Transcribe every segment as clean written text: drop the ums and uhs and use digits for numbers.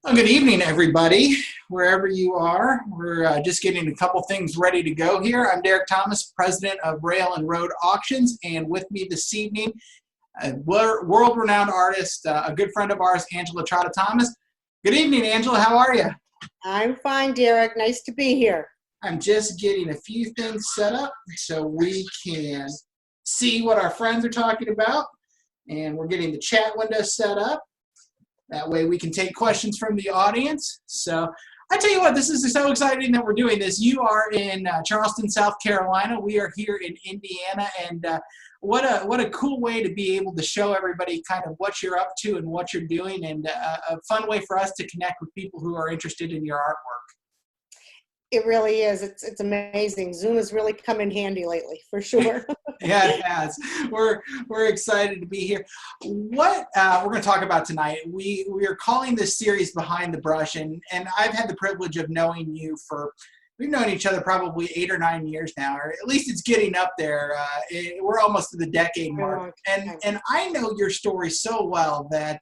Well, good evening, everybody, wherever you are. We're just getting a couple things ready to go here. I'm Derek Thomas, president of Rail and Road Auctions, and with me this evening, a world-renowned artist, a good friend of ours, Angela Trotta Thomas. Good evening, Angela. How are you? I'm fine, Derek. Nice to be here. I'm just getting a few things set up so we can see what our friends are talking about, and we're getting the chat window set up. That way we can take questions from the audience. So I tell you what, this is so exciting that we're doing this. You are in Charleston, South Carolina. We are here in Indiana, and what a cool way to be able to show everybody kind of what you're up to and what you're doing, and a fun way for us to connect with people who are interested in your artwork. It really is. It's amazing. Zoom has really come in handy lately, for sure. Yeah, it has. We're excited to be here. What we're going to talk about tonight, we are calling this series Behind the Brush, and I've had the privilege of knowing you for, we've known each other probably 8 or 9 years now, or at least it's getting up there. We're almost to the decade mark, and I know your story so well that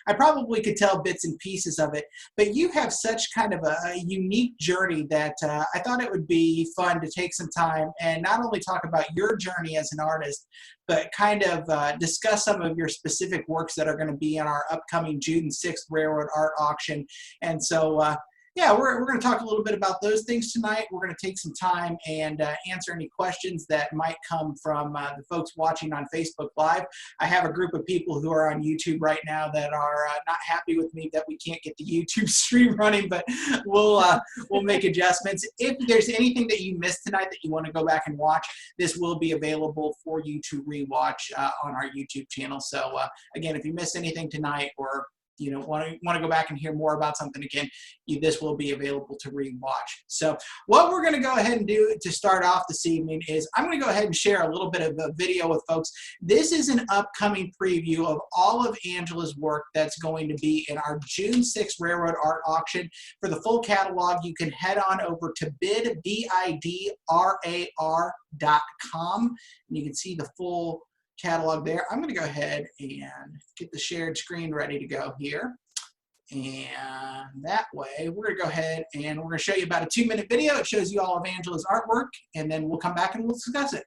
I probably could tell bits and pieces of it, but you have such kind of a unique journey that I thought it would be fun to take some time and not only talk about your journey as an artist, but kind of discuss some of your specific works that are going to be in our upcoming June 6th Railroad Art Auction. And so yeah, we're going to talk a little bit about those things tonight. We're going to take some time and answer any questions that might come from the folks watching on Facebook Live. I have a group of people who are on YouTube right now that are not happy with me that we can't get the YouTube stream running, but we'll make adjustments. If there's anything that you missed tonight that you want to go back and watch, this will be available for you to rewatch on our YouTube channel. So again, if you missed anything tonight, or want to go back and hear more about something again, this will be available to rewatch. So what we're going to go ahead and do to start off this evening is I'm going to go ahead and share a little bit of a video with folks. This is an upcoming preview of all of Angela's work that's going to be in our June 6th Railroad Art Auction. For the full catalog, you can head on over to bidrar.com, and you can see the full catalog there. I'm going to go ahead and get the shared screen ready to go here, and that way we're going to go ahead and we're going to show you about a 2-minute video. It shows you all of Angela's artwork, and then we'll come back and we'll discuss it.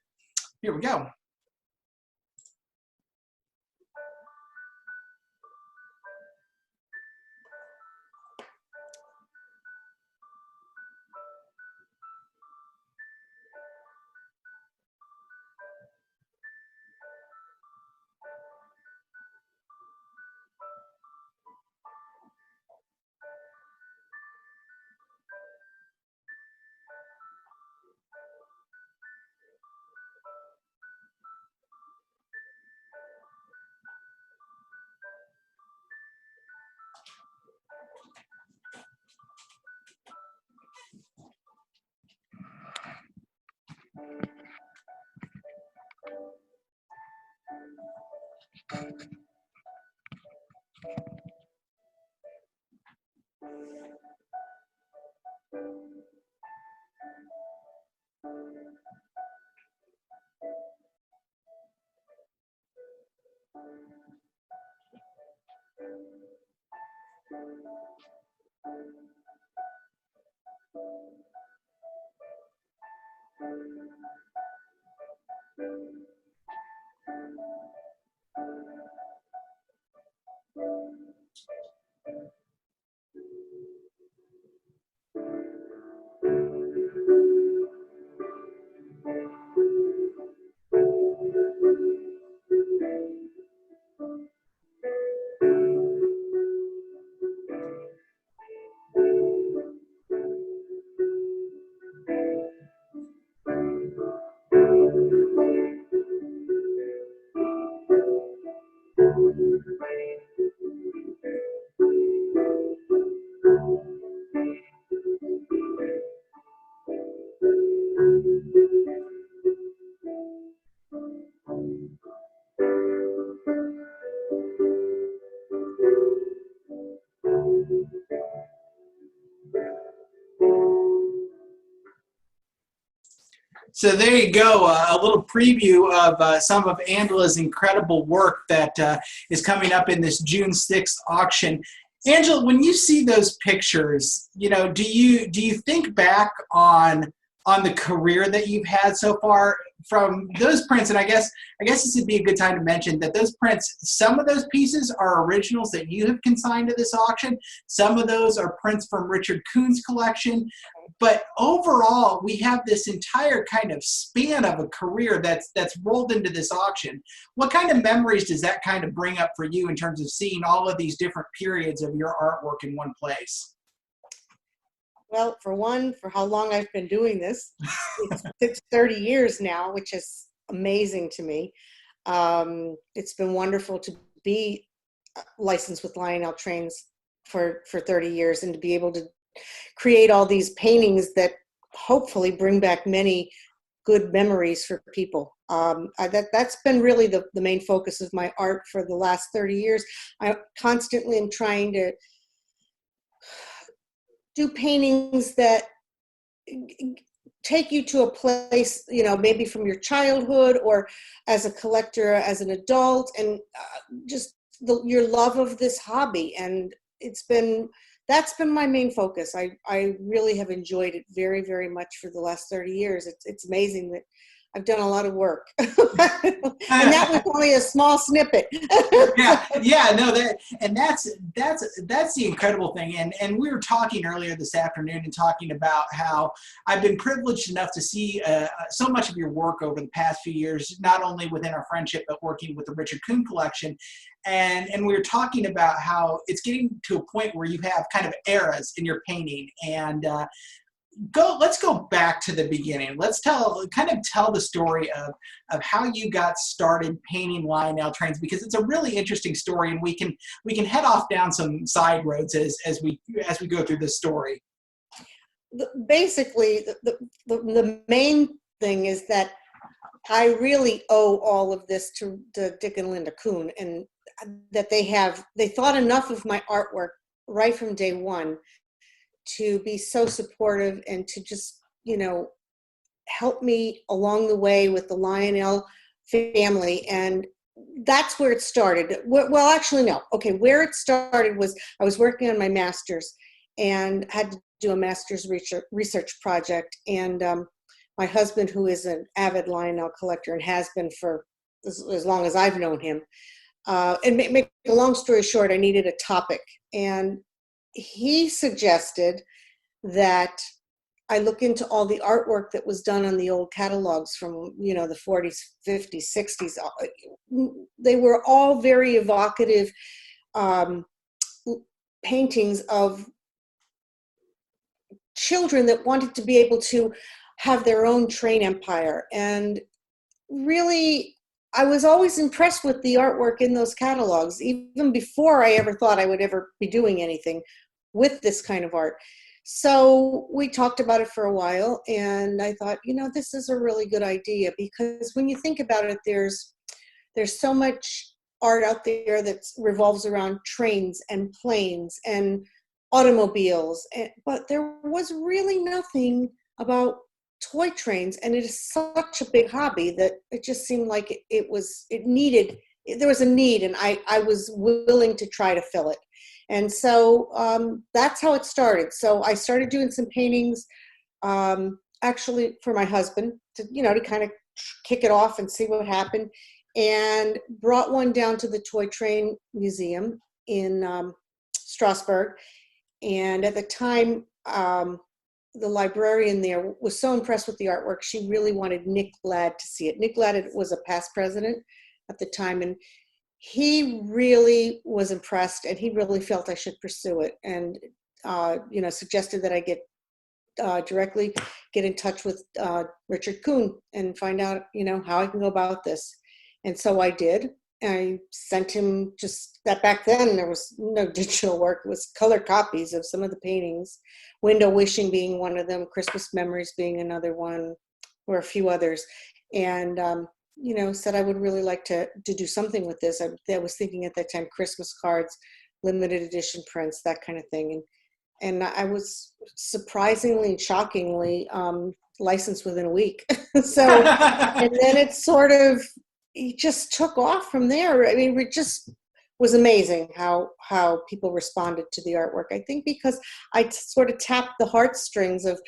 Here we go. So there you go, a little preview of some of Angela's incredible work that is coming up in this June 6th auction. Angela, when you see those pictures, do you think back on the career that you've had so far from those prints? And I guess this would be a good time to mention that those prints, some of those pieces are originals that you have consigned to this auction. Some of those are prints from Richard Kuhn's collection. But overall, we have this entire kind of span of a career that's rolled into this auction. What kind of memories does that kind of bring up for you in terms of seeing all of these different periods of your artwork in one place? Well, for one, for how long I've been doing this, it's 30 years now, which is amazing to me. It's been wonderful to be licensed with Lionel Trains for 30 years and to be able to create all these paintings that hopefully bring back many good memories for people. That's been really the main focus of my art for the last 30 years. I constantly am trying to do paintings that take you to a place, maybe from your childhood or as a collector, as an adult, and just your love of this hobby. And that's been my main focus. I really have enjoyed it very, very much for the last 30 years. It's amazing that I've done a lot of work. And that was only a small snippet. That's the incredible thing. And we were talking earlier this afternoon and talking about how I've been privileged enough to see so much of your work over the past few years, not only within our friendship, but working with the Richard Kuhn collection. And we were talking about how it's getting to a point where you have kind of eras in your painting. And let's go back to the beginning. Let's tell the story of how you got started painting Lionel Trains, because it's a really interesting story, and we can head off down some side roads as we go through this story. Basically, the main thing is that I really owe all of this to Dick and Linda Kuhn, and that they thought enough of my artwork right from day one to be so supportive and to just, help me along the way with the Lionel family. And that's where it started. Well, actually, no. Okay, where it started was I was working on my master's and had to do a master's research project. And my husband, who is an avid Lionel collector and has been for as long as I've known him, and make a long story short, I needed a topic. And he suggested that I look into all the artwork that was done on the old catalogs from, the 40s, 50s, 60s. They were all very evocative paintings of children that wanted to be able to have their own train empire. And really, I was always impressed with the artwork in those catalogs, even before I ever thought I would ever be doing anything with this kind of art. So we talked about it for a while, and I thought, this is a really good idea, because when you think about it, there's so much art out there that revolves around trains and planes and automobiles, but there was really nothing about toy trains, and it is such a big hobby that it just seemed like there was a need, and I was willing to try to fill it. And so that's how it started. So I started doing some paintings, actually for my husband, to kind of kick it off and see what happened, and brought one down to the Toy Train Museum in Strasbourg. And at the time, the librarian there was so impressed with the artwork, she really wanted Nick Ladd to see it. Nick Ladd was a past president at the time, and he really was impressed, and he really felt I should pursue it, and suggested that I directly get in touch with Richard Kuhn and find out how I can go about this. And so I did. I sent him just that. Back then there was no digital work. It was color copies of some of the paintings, Window Wishing being one of them, Christmas Memories being another one, or a few others. And said I would really like to do something with this. I was thinking at that time Christmas cards, limited edition prints, that kind of thing. And I was surprisingly and shockingly licensed within a week. So, and then it just took off from there. I mean, was amazing how people responded to the artwork. I think because I sort of tapped the heartstrings of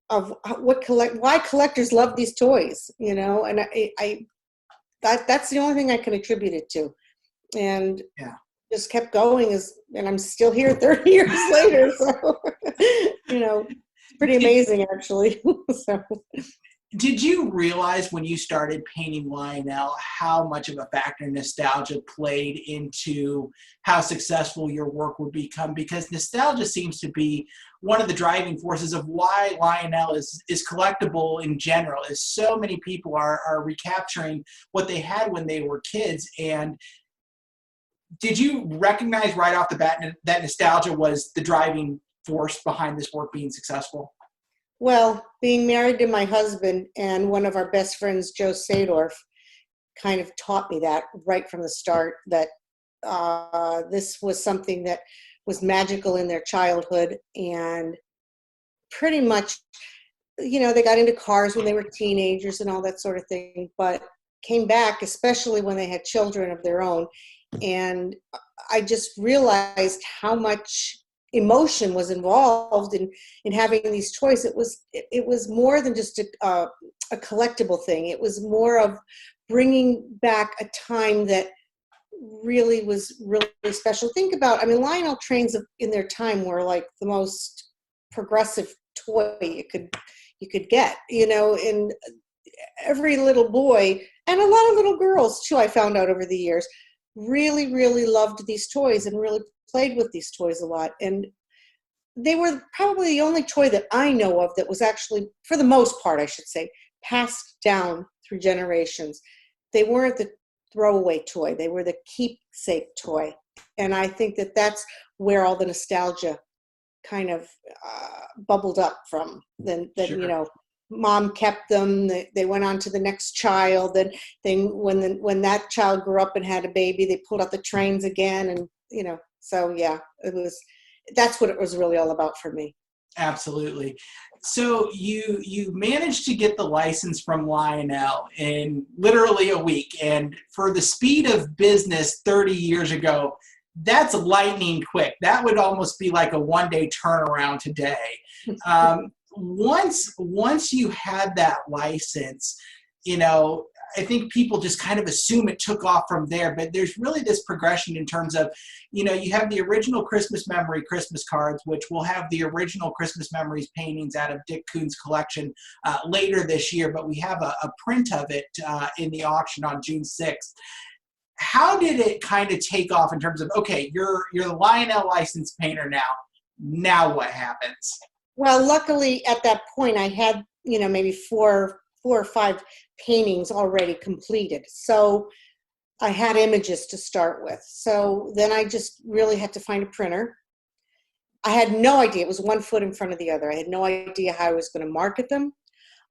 why collectors love these toys, you know, and that's the only thing I can attribute it to, and Yeah. just kept going and I'm still here 30 years later. So, you know, it's pretty amazing actually. So. Did you realize when you started painting Lionel how much of a factor nostalgia played into how successful your work would become? Because nostalgia seems to be one of the driving forces of why Lionel is collectible in general, is so many people are recapturing what they had when they were kids. And did you recognize right off the bat that nostalgia was the driving force behind this work being successful? Well, being married to my husband and one of our best friends, Joe Sadorf, kind of taught me that right from the start, that this was something that was magical in their childhood. And pretty much, you know, they got into cars when they were teenagers and all that sort of thing, but came back, especially when they had children of their own. And I just realized how much emotion was involved in having these toys. It was more than just a collectible thing. It was more of bringing back a time that really was really special. Think about, I mean, Lionel trains in their time were like the most progressive toy you could get, you know, and every little boy and a lot of little girls too, I found out over the years, really, really loved these toys and really played with these toys a lot. And they were probably the only toy that I know of that was actually, for the most part, I should say, passed down through generations. They weren't the throwaway toy. They were the keepsake toy. And I think that that's where all the nostalgia kind of bubbled up from. Then Sure. You know, mom kept them. They went on to the next child. Then when that child grew up and had a baby, they pulled out the trains again. And, you know, so yeah, that's what it was really all about for me. Absolutely. So you managed to get the license from Lionel in literally a week, and for the speed of business 30 years ago, that's lightning quick. That would almost be like a one-day turnaround today. Once you had that license, you know, I think people just kind of assume it took off from there, but there's really this progression in terms of, you know, you have the original Christmas Memory Christmas cards, which will have the original Christmas Memories paintings out of Dick Koon's collection later this year, but we have a print of it in the auction on June 6th. How did it kind of take off in terms of, okay, you're the Lionel licensed painter now. Now what happens? Well, luckily at that point I had, you know, maybe four or five paintings already completed. So I had images to start with. So then I just really had to find a printer. I had no idea. It was one foot in front of the other. I had no idea how I was going to market them.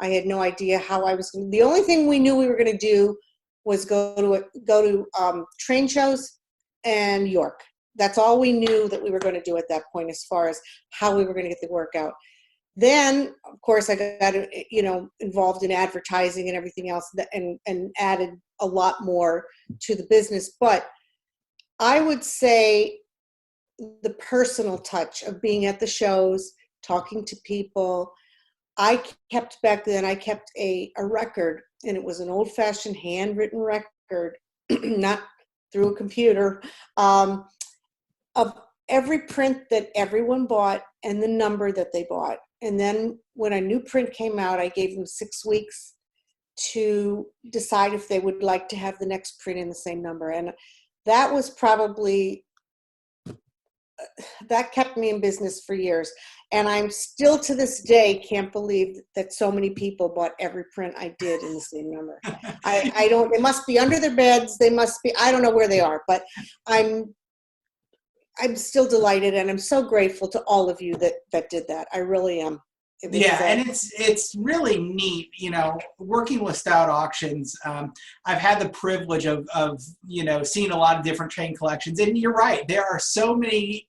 I had no idea how I was going to, the only thing we knew we were going to do was go to train shows and York. That's all we knew that we were going to do at that point as far as how we were going to get the work out. Then, of course, I got, you know, involved in advertising and everything else, and added a lot more to the business. But I would say the personal touch of being at the shows, talking to people. I kept a record, and it was an old-fashioned handwritten record, not through a computer, of every print that everyone bought and the number that they bought. And then when a new print came out, I gave them 6 weeks to decide if they would like to have the next print in the same number. And that was probably, that kept me in business for years. And I'm still to this day can't believe that so many people bought every print I did in the same number. I don't, they must be under their beds. They must be, I don't know where they are, but I'm still delighted, and I'm so grateful to all of you that did that. I really am. Yeah, and it's really neat, you know, working with Stout Auctions. I've had the privilege of you know, seeing a lot of different train collections, and you're right, there are so many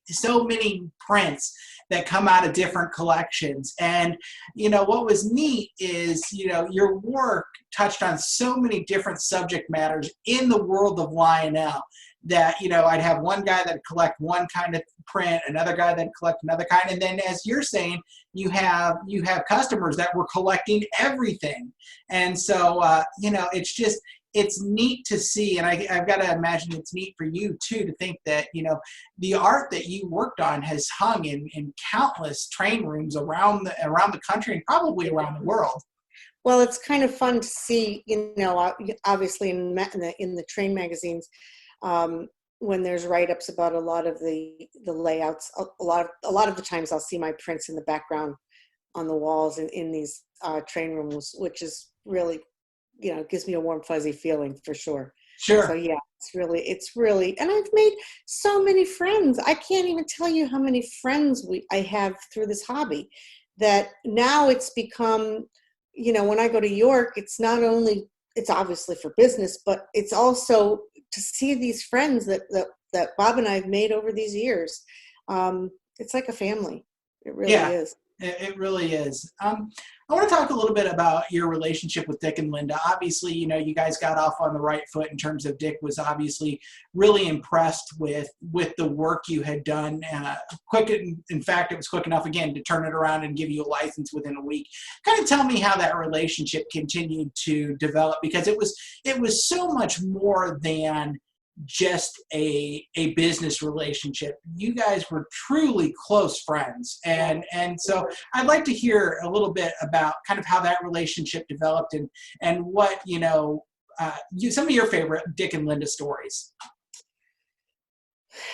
prints that come out of different collections. And you know what was neat is, you know, your work touched on so many different subject matters in the world of Lionel. that, you know, I'd have one guy that collect one kind of print, another guy that collect another kind, and then as you're saying, you have customers that were collecting everything. And so you know, it's neat to see, and I've got to imagine it's neat for you too to think that, you know, the art that you worked on has hung in countless train rooms around the country and probably around the world. Well, it's kind of fun to see, you know, obviously in the train magazines, when there's write-ups about a lot of the layouts. A lot of the times I'll see my prints in the background on the walls in these train rooms, which is really, you know, gives me a warm fuzzy feeling for sure. Sure. So yeah, it's really, and I've made so many friends. I can't even tell you how many friends I have through this hobby, that now it's become, you know, when I go to York, it's not only, it's obviously for business, but it's also to see these friends that Bob and I have made over these years. It's like a family. It really is. It really is. I want to talk a little bit about your relationship with Dick and Linda. Obviously, you know, you guys got off on the right foot in terms of Dick was obviously really impressed with the work you had done. In fact, it was quick enough, again, to turn it around and give you a license within a week. Kind of tell me how that relationship continued to develop, because it was so much more than just a business relationship. You guys were truly close friends, and so I'd like to hear a little bit about kind of how that relationship developed and what, you know, some of your favorite Dick and Linda stories.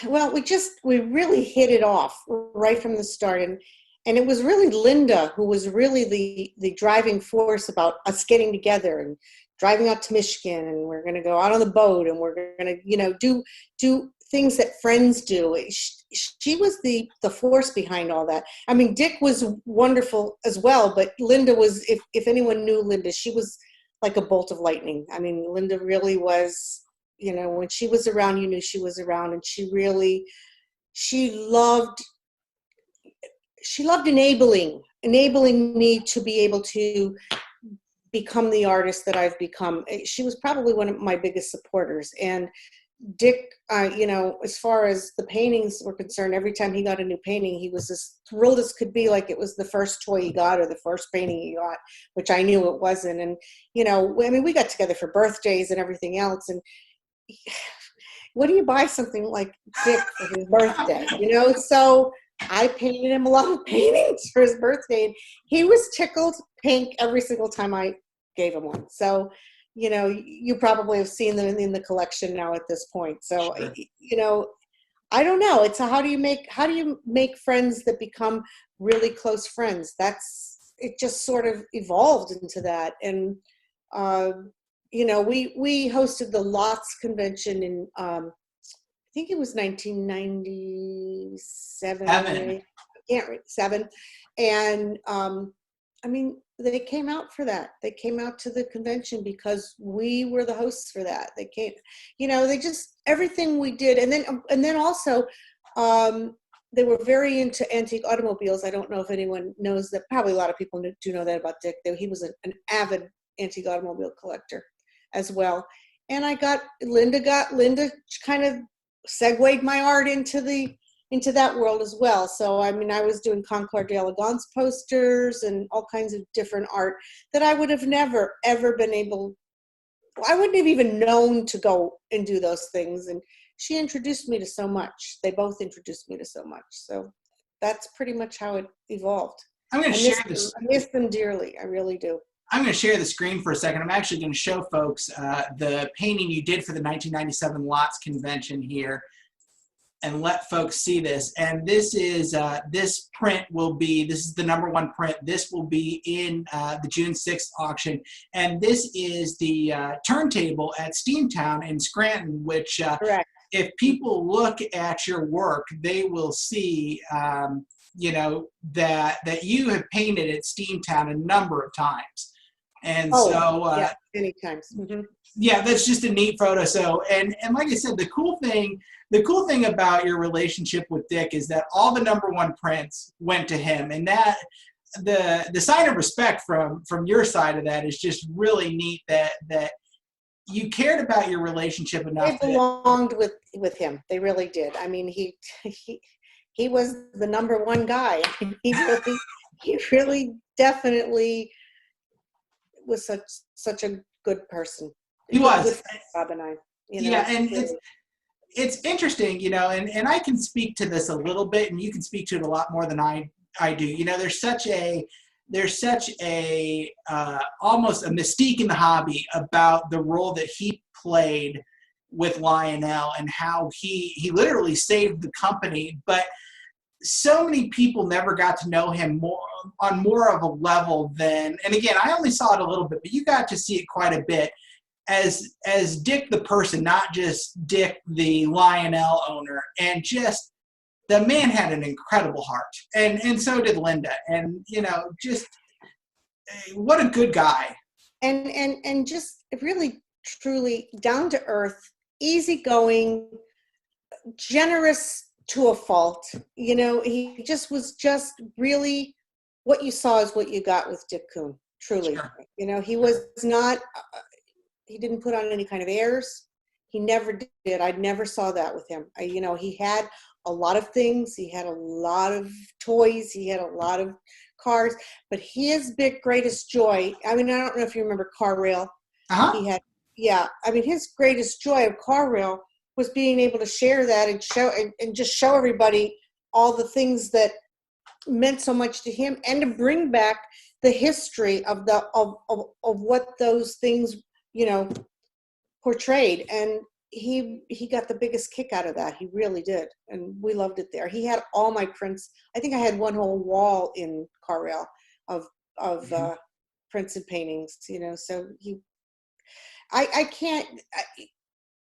Well, we really hit it off right from the start, and it was really Linda who was really the driving force about us getting together and driving out to Michigan, and we're going to go out on the boat, and we're going to, you know, do things that friends do. She was the force behind all that. I mean, Dick was wonderful as well, but Linda was, if anyone knew Linda, she was like a bolt of lightning. I mean, Linda really was, you know, when she was around, you knew she was around, and she loved enabling me to be able to become the artist that I've become. She was probably one of my biggest supporters. And Dick, you know, as far as the paintings were concerned, every time he got a new painting, he was as thrilled as could be, like it was the first toy he got or the first painting he got, which I knew it wasn't. And, you know, I mean, we got together for birthdays and everything else. And what do you buy something like Dick for his birthday, you know? So I painted him a lot of paintings for his birthday, and he was tickled pink every single time I gave him one. So, you know, you probably have seen them in the collection now at this point. So, sure. You know, I don't know. It's how do you make friends that become really close friends? It just sort of evolved into that. And, you know, we hosted the Lots convention in, I think it was 1997. Seven. And, I mean, they came out for that. They came out to the convention because we were the hosts for that. They came, you know, they just, everything we did. And then also, they were very into antique automobiles. I don't know if anyone knows that. Probably a lot of people do know that about Dick. He was an avid antique automobile collector as well. And Linda kind of segued my art into that world as well. So, I mean, I was doing Concord d'Elegance posters and all kinds of different art that I would have never, ever been I wouldn't have even known to go and do those things. And she introduced me to so much. They both introduced me to so much. So that's pretty much how it evolved. I'm going to share this. I miss them dearly. I really do. I'm going to share the screen for a second. I'm actually going to show folks the painting you did for the 1997 Lots convention here, and let folks see this. And this is this is the #1 print. This will be in the June 6th auction. And this is the turntable at Steamtown in Scranton, which if people look at your work, they will see you know, that you have painted at Steamtown a number of times. And yeah, many times. Mm-hmm. Yeah, that's just a neat photo. So, and like I said, the cool thing about your relationship with Dick is that all the #1 prints went to him, and that the sign of respect from your side of that is just really neat. That you cared about your relationship enough They belonged with him. They really did. I mean, he was the number one guy. He really definitely was such a good person. he Good was. for Bob and I. Yeah, and Really. it's interesting, and I can speak to this a little bit, and you can speak to it a lot more than I do. There's such a almost a mystique in the hobby about the role that he played with Lionel and how he literally saved the company. But so many people never got to know him more of a level than, and again, I only saw it a little bit, but you got to see it quite a bit as Dick the person, not just Dick the Lionel owner. And just the man had an incredible heart, and so did Linda. And just what a good guy. And just really truly down to earth, easygoing, generous to a fault. He just was just really, what you saw is what you got with Dick Kuhn. Truly, Sure. He was not. He didn't put on any kind of airs. He never did. I never saw that with him. He had a lot of things. He had a lot of toys. He had a lot of cars. But his greatest joy, I don't know if you remember Car Rail. Uh-huh. He had, yeah. His greatest joy of Car Rail was being able to share that and show and just show everybody all the things that meant so much to him, and to bring back the history of what those things portrayed. And he got the biggest kick out of that. He really did. And we loved it there. He had all my prints. I think I had one whole wall in Car Rail of prints and paintings, so I can't,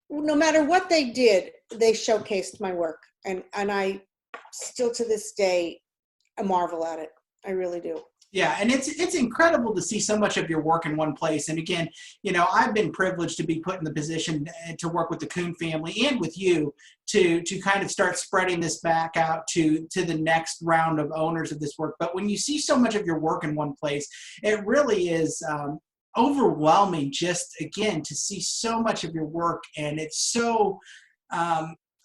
no matter what they did, they showcased my work. And I still to this day, I marvel at it. I really do. Yeah, and it's incredible to see so much of your work in one place. And again, I've been privileged to be put in the position to work with the Kuhn family and with you to kind of start spreading this back out to the next round of owners of this work. But when you see so much of your work in one place, it really is overwhelming, just again, to see so much of your work. And it's so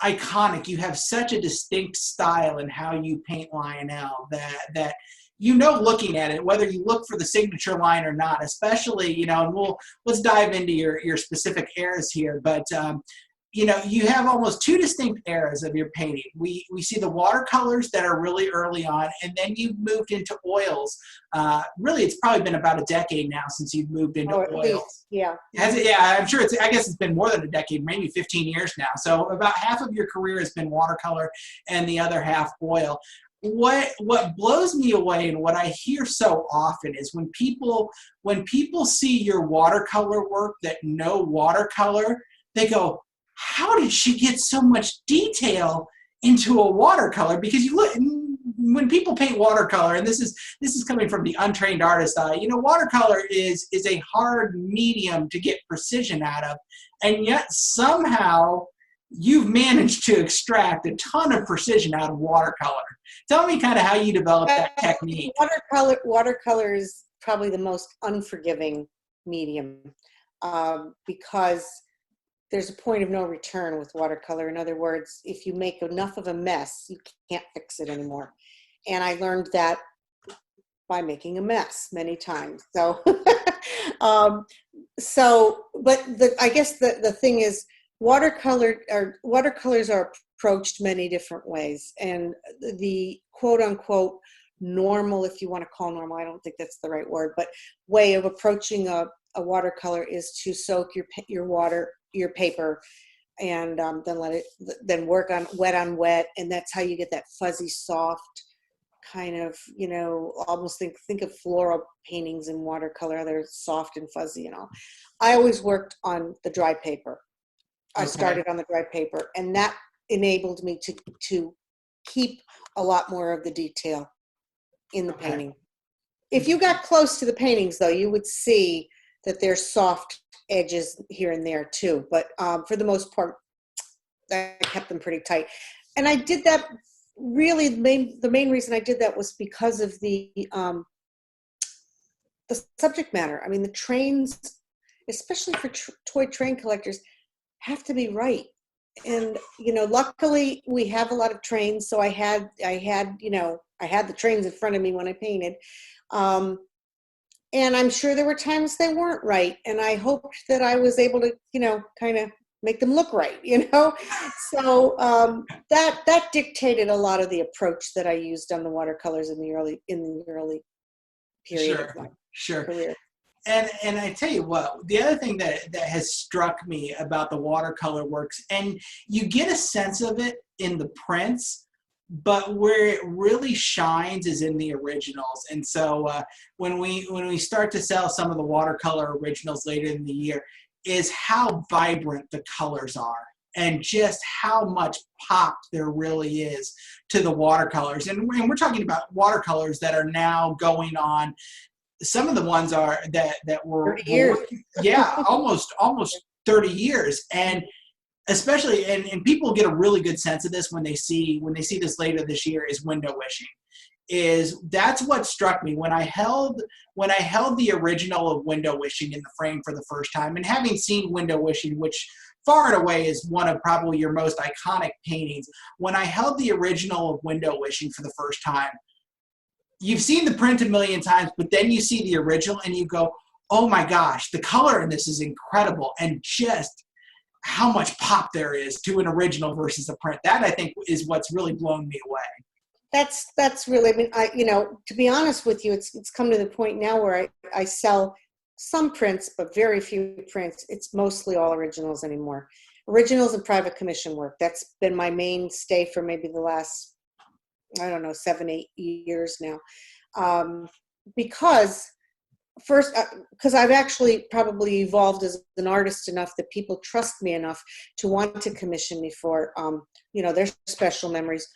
iconic. You have such a distinct style in how you paint Lionel that looking at it, whether you look for the signature line or not, especially, and let's dive into your specific eras here. But you have almost two distinct eras of your painting. We see the watercolors that are really early on, and then you've moved into oils. Really, it's probably been about a decade now since you've moved into oils. Least, yeah. Has it? Yeah, I'm sure I guess it's been more than a decade, maybe 15 years now. So about half of your career has been watercolor and the other half oil. What blows me away and what I hear so often is when people see your watercolor work that know watercolor, they go, how did she get so much detail into a watercolor? Because you look, when people paint watercolor, and this is coming from the untrained artist eye, watercolor is a hard medium to get precision out of, and yet somehow you've managed to extract a ton of precision out of watercolor. Tell me kind of how you developed that technique. Watercolor is probably the most unforgiving medium because there's a point of no return with watercolor. In other words, if you make enough of a mess, you can't fix it anymore. And I learned that by making a mess many times. So, but I guess the thing is, watercolors are approached many different ways, and the quote unquote normal, if you want to call normal, I don't think that's the right word, but way of approaching a watercolor is to soak your paper and then work on wet, and that's how you get that fuzzy, soft kind of, almost think of floral paintings in watercolor. They're soft and fuzzy and all. I always worked on the dry paper. I started on the dry paper, and that enabled me to keep a lot more of the detail in the painting. If you got close to the paintings, though, you would see that there's soft edges here and there too. But for the most part, I kept them pretty tight. And I did that really, the main reason I did that was because of the subject matter. I mean, the trains, especially for toy train collectors, have to be right. And, you know, luckily we have a lot of trains. So I had, you know, I had the trains in front of me when I painted. And I'm sure there were times they weren't right. And I hoped that I was able to, you know, kind of make them look right, you know? So that dictated a lot of the approach that I used on the watercolors in the early period of Sure, my sure. career. And I tell you what, the other thing that has struck me about the watercolor works, and you get a sense of it in the prints, but where it really shines is in the originals. And so when we start to sell some of the watercolor originals later in the year, is how vibrant the colors are and just how much pop there really is to the watercolors. And we're talking about watercolors that are now going on. Some of the ones are that were 30 years. yeah, almost 30 years. And especially, and people get a really good sense of this when they see this later this year, is window wishing. That's what struck me when I held the original of window wishing in the frame for the first time, and having seen window wishing, which far and away is one of probably your most iconic paintings. When I held the original of window wishing for the first time, you've seen the print a million times, but then you see the original and you go, oh my gosh, the color in this is incredible, and just how much pop there is to an original versus a print. That, I think, is what's really blown me away. That's really, I mean, you know, to be honest with you, it's come to the point now where I sell some prints, but very few prints. It's mostly all originals anymore. Originals and private commission work. That's been my mainstay for maybe the last, I don't know, 7-8 years now. Because I've actually probably evolved as an artist enough that people trust me enough to want to commission me for, you know, their special memories,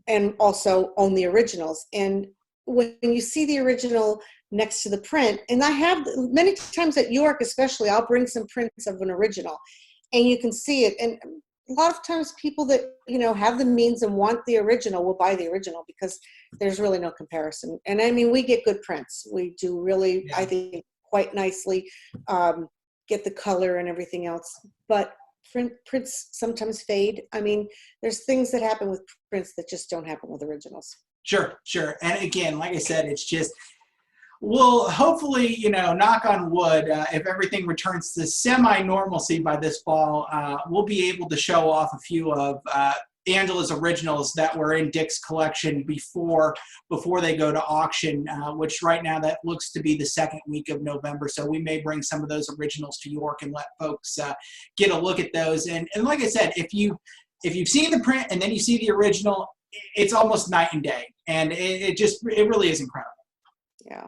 and also own the originals. And when you see the original next to the print, and I have many times at York especially, I'll bring some prints of an original and you can see it. And a lot of times people that, you know, have the means and want the original will buy the original because there's really no comparison. And I mean, we get good prints. We do really, Yeah. I think, quite nicely, get the color and everything else. But prints sometimes fade. I mean, there's things that happen with prints that just don't happen with originals. Sure, sure. And again, like I said, it's just, well, hopefully, you know, knock on wood, if everything returns to semi-normalcy by this fall, we'll be able to show off a few of Angela's originals that were in Dick's collection before they go to auction, which right now that looks to be the second week of November. So we may bring some of those originals to York and let folks get a look at those. And like I said, if you've seen the print and then you see the original, it's almost night and day, and it really is incredible. Yeah.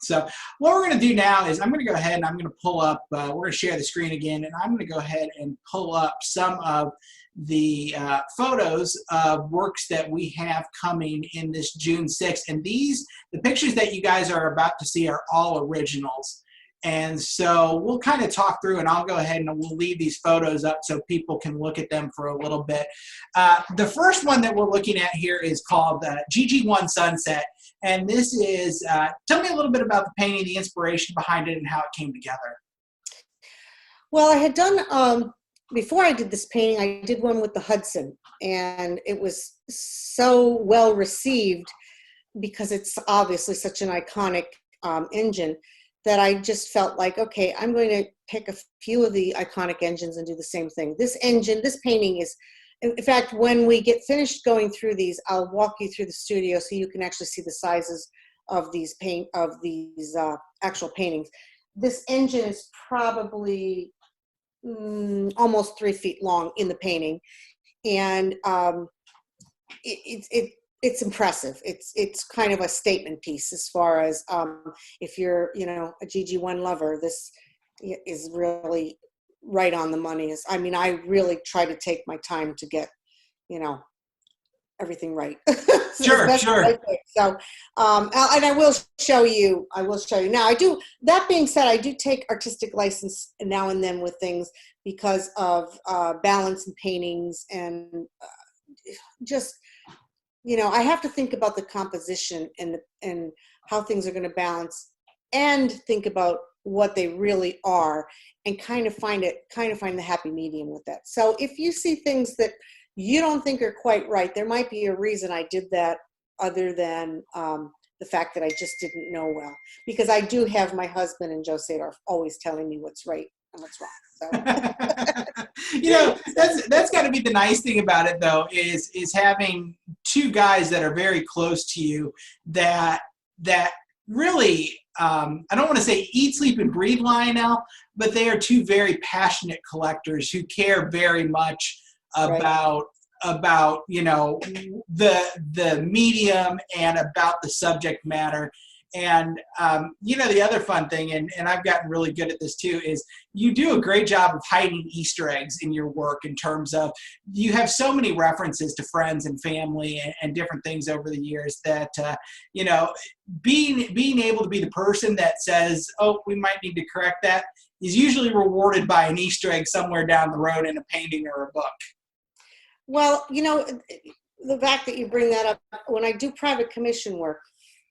So what we're going to do now is I'm going to go ahead and I'm going to pull up, we're going to share the screen again, and I'm going to go ahead and pull up some of the photos of works that we have coming in this June 6th. And the pictures that you guys are about to see are all originals. And so we'll kind of talk through, and I'll go ahead and we'll leave these photos up so people can look at them for a little bit. The first one that we're looking at here is called GG1 Sunset. And this is, tell me a little bit about the painting, the inspiration behind it, and how it came together. Well, I had done, before I did this painting, I did one with the Hudson, and it was so well received because it's obviously such an iconic engine that I just felt like, okay, I'm going to pick a few of the iconic engines and do the same thing. This painting is, in fact, when we get finished going through these, I'll walk you through the studio so you can actually see the sizes of these actual paintings. This engine is probably almost 3 feet long in the painting, and it's impressive. It's kind of a statement piece as far as if you're, you know, a GG1 lover, this is really right on the money. I mean, I really try to take my time to get, you know, everything right. Sure, sure. So, and I will show you now. That being said, I do take artistic license now and then with things because of balance and paintings, and just, you know, I have to think about the composition and how things are going to balance. and think about what they really are, and kind of find the happy medium with that. So if you see things that you don't think are quite right, there might be a reason I did that, other than the fact that I just didn't know well. Because I do have my husband and Joe Sadorf always telling me what's right and what's wrong. So. You know, that's got to be the nice thing about it, though, is having two guys that are very close to you that really, I don't want to say eat, sleep, and breathe Lionel, but they are two very passionate collectors who care very much about you know, the medium and about the subject matter. And you know, the other fun thing, and I've gotten really good at this too, is you do a great job of hiding Easter eggs in your work, in terms of you have so many references to friends and family and different things over the years that you know, being able to be the person that says, oh, we might need to correct that, is usually rewarded by an Easter egg somewhere down the road in a painting or a book. Well, you know, the fact that you bring that up, when I do private commission work,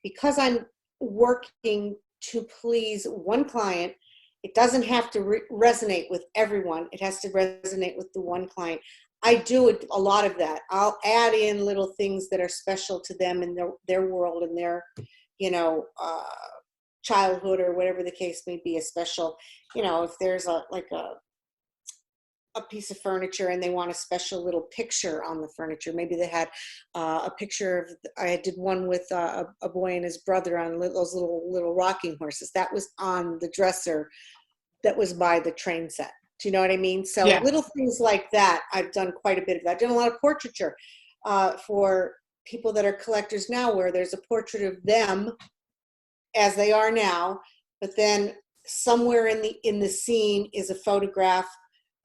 because I'm working to please one client, it doesn't have to resonate with everyone. It has to resonate with the one client. I do a lot of that. I'll add in little things that are special to them in their world and their, you know, childhood, or whatever the case may be, a special, you know, if there's a piece of furniture and they want a special little picture on the furniture. Maybe they had a picture of, I did one with a boy and his brother on those little rocking horses. That was on the dresser that was by the train set. Do you know what I mean? So Yeah. Little things like that, I've done quite a bit of that. I've done a lot of portraiture for people that are collectors now, where there's a portrait of them as they are now, but then somewhere in the scene is a photograph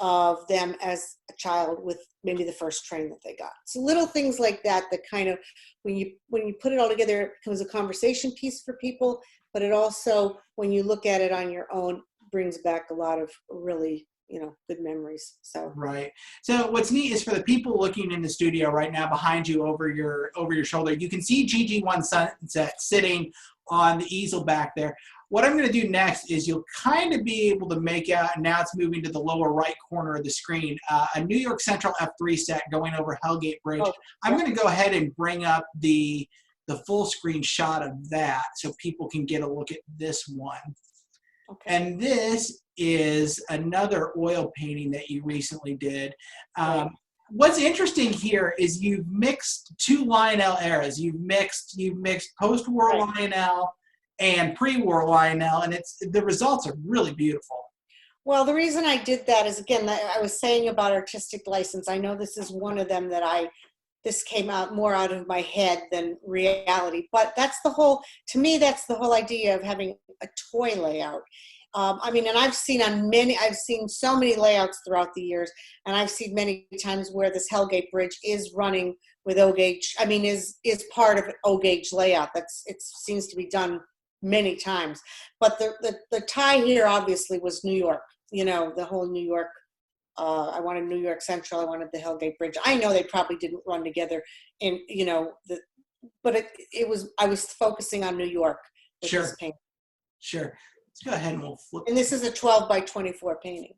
of them as a child with maybe the first train that they got. So little things like that, that kind of, when you put it all together, it becomes a conversation piece for people, but it also, when you look at it on your own, brings back a lot of really, you know, good memories. So right. So what's neat is, for the people looking in the studio right now behind you, over your shoulder, you can see GG1 Sunset sitting on the easel back there. What I'm going to do next is, you'll kind of be able to make out, and now it's moving to the lower right corner of the screen, a New York Central F3 set going over Hellgate Bridge. Oh, I'm going to go ahead and bring up the full screen shot of that so people can get a look at this one. okay. And this is another oil painting that you recently did. What's interesting here is you've mixed two Lionel eras. You've mixed post-war Lionel and pre-war Lionel, and the results are really beautiful. Well, the reason I did that is, again, I was saying about artistic license. I know this is one of them that this came out more out of my head than reality, but that's the whole, to me, that's the whole idea of having a toy layout. I mean, and I've seen so many layouts throughout the years, and I've seen many times where this Hellgate Bridge is running with O-gauge, I mean, is part of an O-gauge layout. It seems to be done many times. But the tie here obviously was New York, you know, the whole New York. I wanted New York Central, I wanted the Hellgate Bridge. I know they probably didn't run together in, you know, but I was focusing on New York with this painting. Sure. Let's go ahead and we'll flip. And this is a 12 by 24 painting.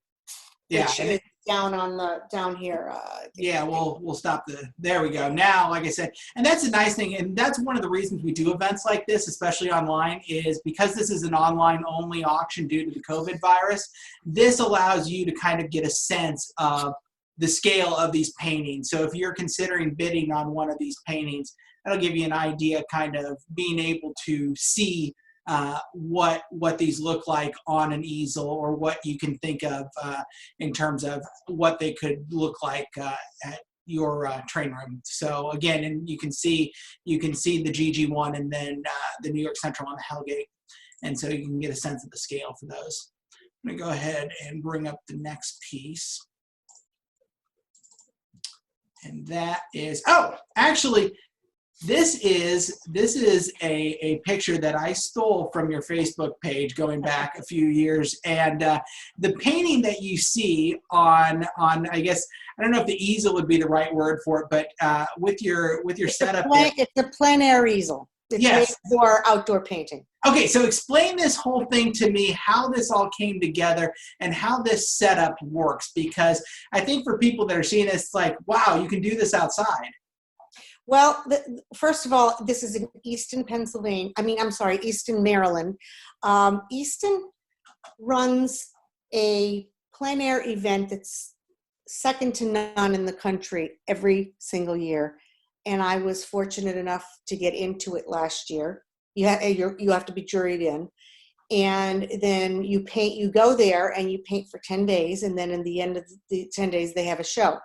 Yeah. Which is down here. Yeah, we'll stop there we go. Now, like I said, and that's a nice thing, and that's one of the reasons we do events like this, especially online, is because this is an online only auction due to the COVID virus. This allows you to kind of get a sense of the scale of these paintings. So if you're considering bidding on one of these paintings, that'll give you an idea, kind of being able to see what these look like on an easel, or what you can think of in terms of what they could look like at your train room. So again, and you can see the GG1 and then the New York Central on the Hellgate, and so you can get a sense of the scale for those. I'm gonna go ahead and bring up the next piece, and that is, oh, actually, this is a picture that I stole from your Facebook page going back a few years, and the painting that you see on I guess, I don't know if the easel would be the right word for it, but with your setup, it's a plein air easel. It's made for outdoor painting. Okay, so explain this whole thing to me, how this all came together and how this setup works, because I think for people that are seeing this, it's like, wow, you can do this outside. Well, first of all, this is in Easton, Pennsylvania. I mean, I'm sorry, Easton, Maryland. Easton runs a plein air event that's second to none in the country every single year. And I was fortunate enough to get into it last year. You have to be juried in. And then you paint, you go there and you paint for 10 days. And then in the end of the 10 days, they have a show.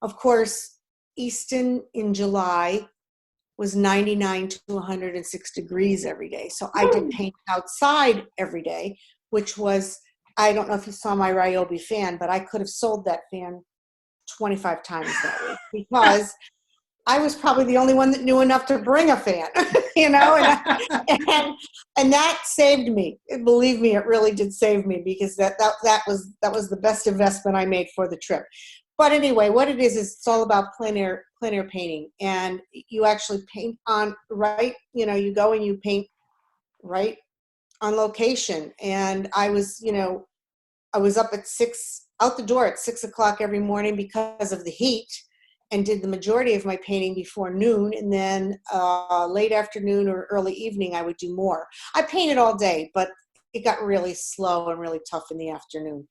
Of course, Easton in July was 99 to 106 degrees every day. So I did paint outside every day, which was, I don't know if you saw my Ryobi fan, but I could have sold that fan 25 times that week because I was probably the only one that knew enough to bring a fan, you know, and that saved me. Believe me, it really did save me because that was the best investment I made for the trip. But anyway, what it is it's all about plein air painting, and you actually paint on right. You know, you go and you paint right on location. And I was, you know, I was up at out the door at 6 o'clock every morning because of the heat, and did the majority of my painting before noon, and then late afternoon or early evening I would do more. I painted all day, but it got really slow and really tough in the afternoon.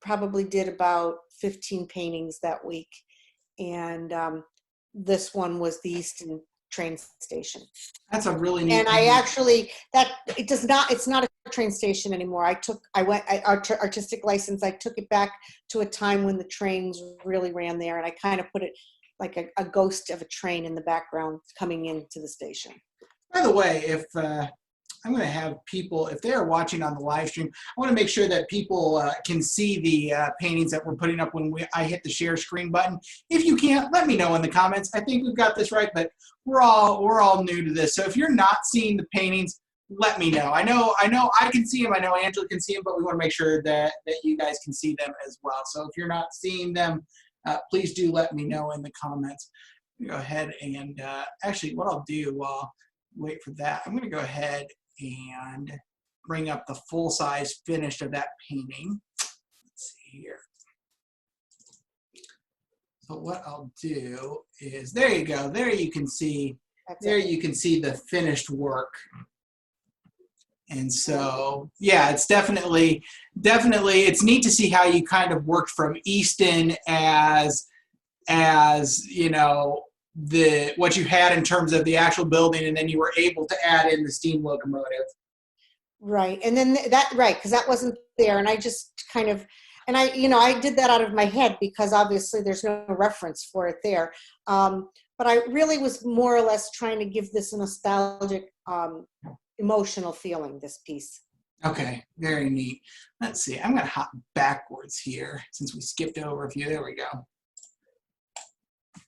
Probably did about 15 paintings that week, and this one was the Easton train station. That's a really neat And I thing. actually, it's not a train station anymore. Artistic license, I took it back to a time when the trains really ran there, and I kind of put it like a ghost of a train in the background coming into the station. By the way, if I'm going to have people, if they are watching on the live stream, I want to make sure that people can see the paintings that we're putting up when I hit the share screen button. If you can't, let me know in the comments. I think we've got this right, but we're all new to this. So if you're not seeing the paintings, let me know. I know I can see them. I know Angela can see them, but we want to make sure that you guys can see them as well. So if you're not seeing them, please do let me know in the comments. Go ahead and actually what I'll do while wait for that, I'm going to go ahead and bring up the full-size finish of that painting. Let's see here. So what I'll do is, there you go. There you can see, you can see the finished work. And so, yeah, it's definitely, it's neat to see how you kind of worked from Easton as you know, what you had in terms of the actual building, and then you were able to add in the steam locomotive. Right, and then because that wasn't there, and I just kind of, and I did that out of my head because obviously there's no reference for it there. But I really was more or less trying to give this a nostalgic, emotional feeling, this piece. Okay, very neat. Let's see, I'm gonna hop backwards here since we skipped over a few. There we go.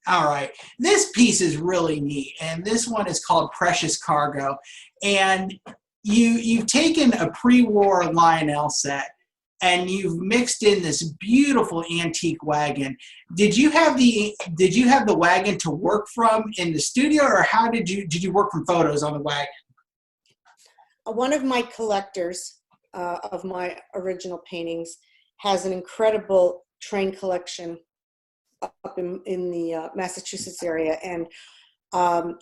All right, this piece is really neat, and this one is called Precious Cargo. And you've taken a pre-war Lionel set, and you've mixed in this beautiful antique wagon. Did you have the wagon to work from in the studio, or how did you work from photos on the wagon? One of my collectors of my original paintings has an incredible train collection up in the Massachusetts area, and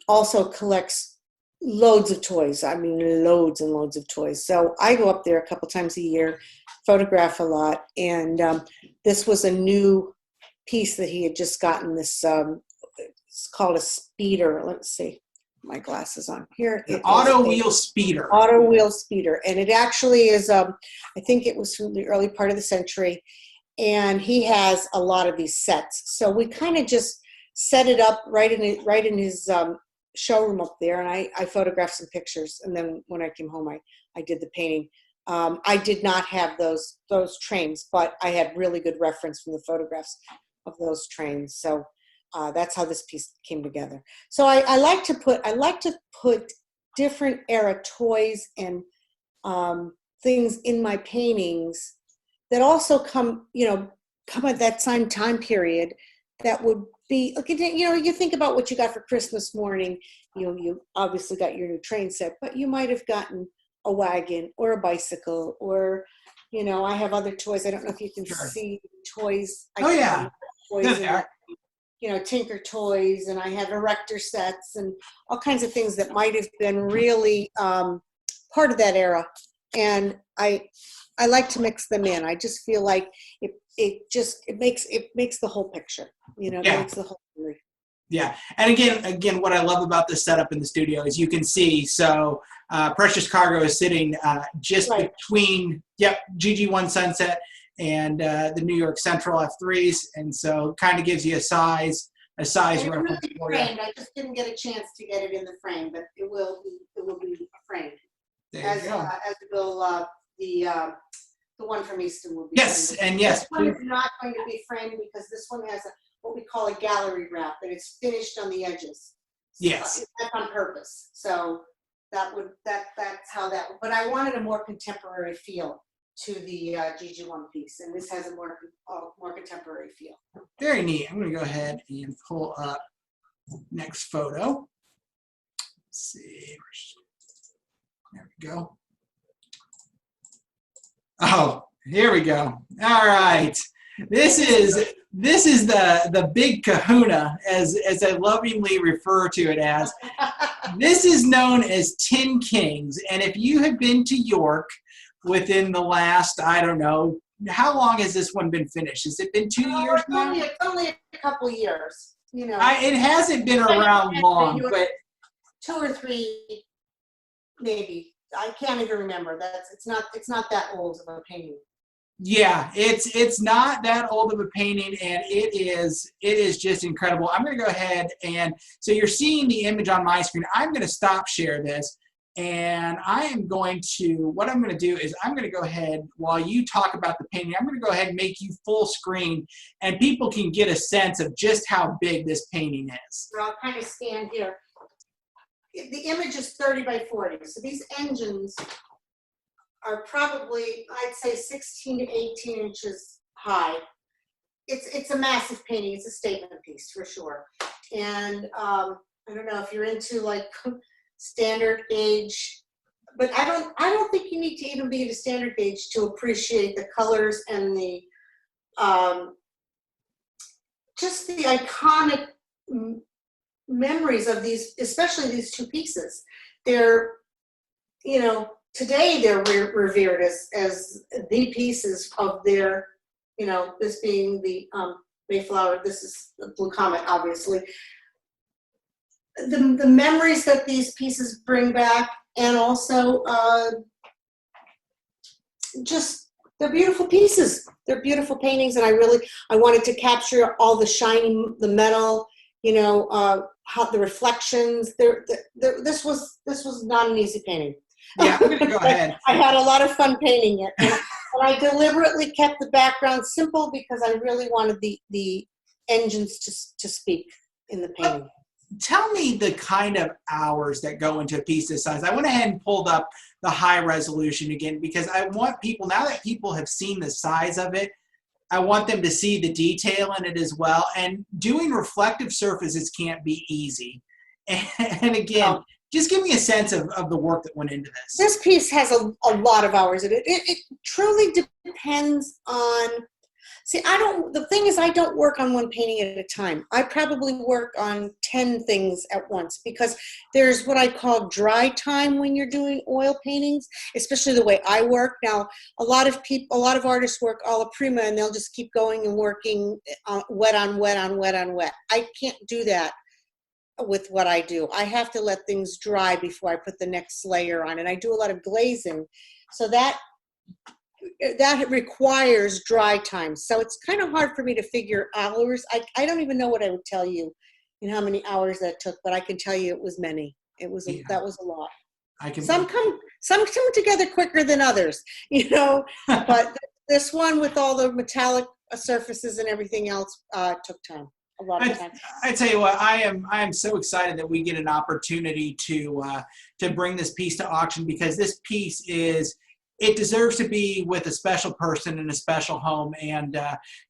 also collects loads of toys. I mean, loads and loads of toys. So I go up there a couple times a year, photograph a lot, and this was a new piece that he had just gotten. This it's called a speeder. Let's see, my glasses on here. An auto wheel speeder. Auto wheel speeder, and it actually is. I think it was from the early part of the century. And he has a lot of these sets. So we kind of just set it up right in his showroom up there, and I photographed some pictures. And then when I came home, I did the painting. I did not have those trains, but I had really good reference from the photographs of those trains. So that's how this piece came together. So I like to put different era toys and things in my paintings that also come at that same time period that would you think about what you got for Christmas morning. You obviously got your new train set, but you might have gotten a wagon or a bicycle, or I have other toys. I don't know if you can Sure. see toys. Oh yeah. Toys Tinker toys, and I have erector sets and all kinds of things that might have been really part of that era. And I like to mix them in. I just feel like it makes the whole picture. It makes the whole story. Yeah, and again, what I love about this setup in the studio is you can see. So Precious Cargo is sitting just between GG1 Sunset and the New York Central F3s, and so kind of gives you a size reference for you. I just didn't get a chance to get it in the frame, but it will be framed. There you go. As will the one from Easton will be. Yes, framed. and yes, this one is not going to be framed because this one has what we call a gallery wrap, and it's finished on the edges. Yes, that's on purpose. So that's how that. But I wanted a more contemporary feel to the GG1 piece, and this has a more contemporary feel. Very neat. I'm going to go ahead and pull up next photo. Let's see. There we go. Oh, here we go. All right. This is the big kahuna, as I lovingly refer to it as. This is known as Tin Kings, and if you have been to York within the last, I don't know, how long has this one been finished? Has it been 2 years now? It's only a couple years. It hasn't been around long, but 2 or 3, maybe. I can't even remember. It's not that old of a painting. Yeah, it's not that old of a painting, and it is just incredible. I'm going to go ahead and so you're seeing the image on my screen. I'm going to stop share this, and what I'm going to do is I'm going to go ahead while you talk about the painting. I'm going to go ahead and make you full screen, and people can get a sense of just how big this painting is. So I'll kind of stand here. The image is 30 by 40, so these engines are probably, I'd say, 16 to 18 inches high. It's a massive painting. It's a statement piece for sure. And I don't know if you're into like standard gauge, but I don't think you need to even be at a standard gauge to appreciate the colors and the just the iconic memories of these, especially these two pieces. They're, today they're revered as the pieces of their, this being the Mayflower, this is the Blue Comet, obviously. The memories that these pieces bring back, and also just they're beautiful pieces. They're beautiful paintings, and I wanted to capture all the shining, the metal, how the reflections. This was not an easy painting. Yeah, I'm gonna go ahead. I had a lot of fun painting it, and I deliberately kept the background simple because I really wanted the engines to speak in the painting. Tell me the kind of hours that go into a piece this size. I went ahead and pulled up the high resolution again because I want people, now that people have seen the size of it, I want them to see the detail in it as well. And doing reflective surfaces can't be easy. And again, just give me a sense of the work that went into this. This piece has a lot of hours in it. It truly depends on, the thing is I don't work on one painting at a time. I probably work on 10 things at once because there's what I call dry time when you're doing oil paintings, especially the way I work. Now, a lot of artists work alla prima and they'll just keep going and working wet on wet on wet on wet. I can't do that with what I do. I have to let things dry before I put the next layer on, and I do a lot of glazing, so that requires dry time. So it's kind of hard for me to figure hours. I don't even know what I would tell you in how many hours that took, but I can tell you it was many. That was a lot. Some come together quicker than others, but this one with all the metallic surfaces and everything else took time. A lot of time. I tell you what, I am so excited that we get an opportunity to bring this piece to auction, because this piece is it deserves to be with a special person in a special home. And,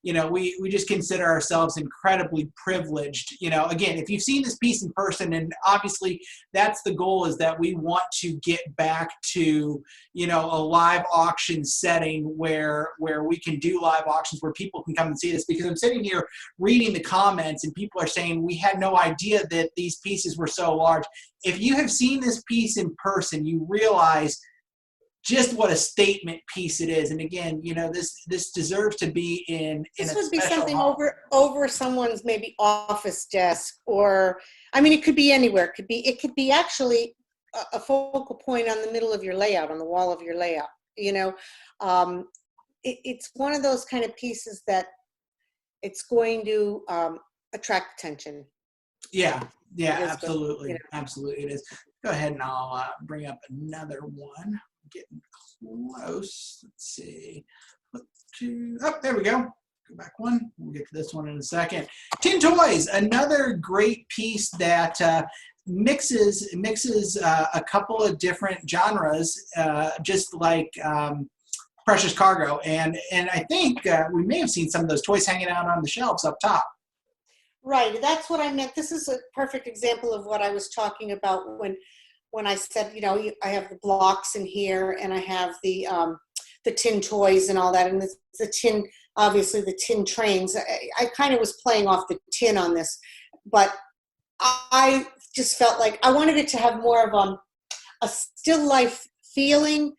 you know, we just consider ourselves incredibly privileged. You know, again, if you've seen this piece in person, and obviously that's the goal, is that we want to get back to, you know, a live auction setting where we can do live auctions, where people can come and see this. Because I'm sitting here reading the comments and people are saying, we had no idea that these pieces were so large. If you have seen this piece in person, you realize just what a statement piece it is. And again, you know, this deserves to be in This a would be special something home. over someone's maybe office desk, or, I mean, it could be anywhere. It could be actually a focal point on the middle of your layout, on the wall of your layout. You know, it's one of those kind of pieces that it's going to attract attention. Yeah, yeah, It is good, absolutely, you know. absolutely it is. Go ahead and I'll bring up another one. Getting close. Let's see. Oh, there we go. Go back one. We'll get to this one in a second. Tin Toys, another great piece that mixes a couple of different genres, just like Precious Cargo. And I think we may have seen some of those toys hanging out on the shelves up top. Right, that's what I meant. This is a perfect example of what I was talking about when I said, you know, I have the blocks in here, and I have the tin toys and all that, and the tin, obviously the tin trains. I kind of was playing off the tin on this, but I just felt like I wanted it to have more of a still life feeling,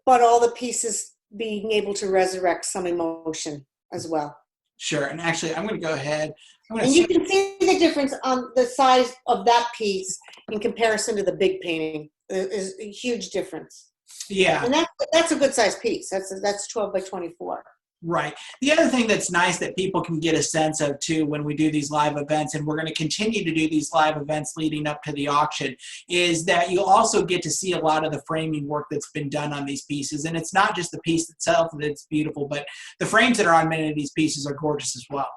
but all the pieces being able to resurrect some emotion as well. Sure, and actually I'm going to go ahead. And you can see the difference on the size of that piece in comparison to the big painting. There's a huge difference. Yeah. And that's a good size piece. That's 12 by 24. Right. The other thing that's nice that people can get a sense of too when we do these live events, and we're going to continue to do these live events leading up to the auction, is that you also get to see a lot of the framing work that's been done on these pieces. And it's not just the piece itself that's beautiful, but the frames that are on many of these pieces are gorgeous as well.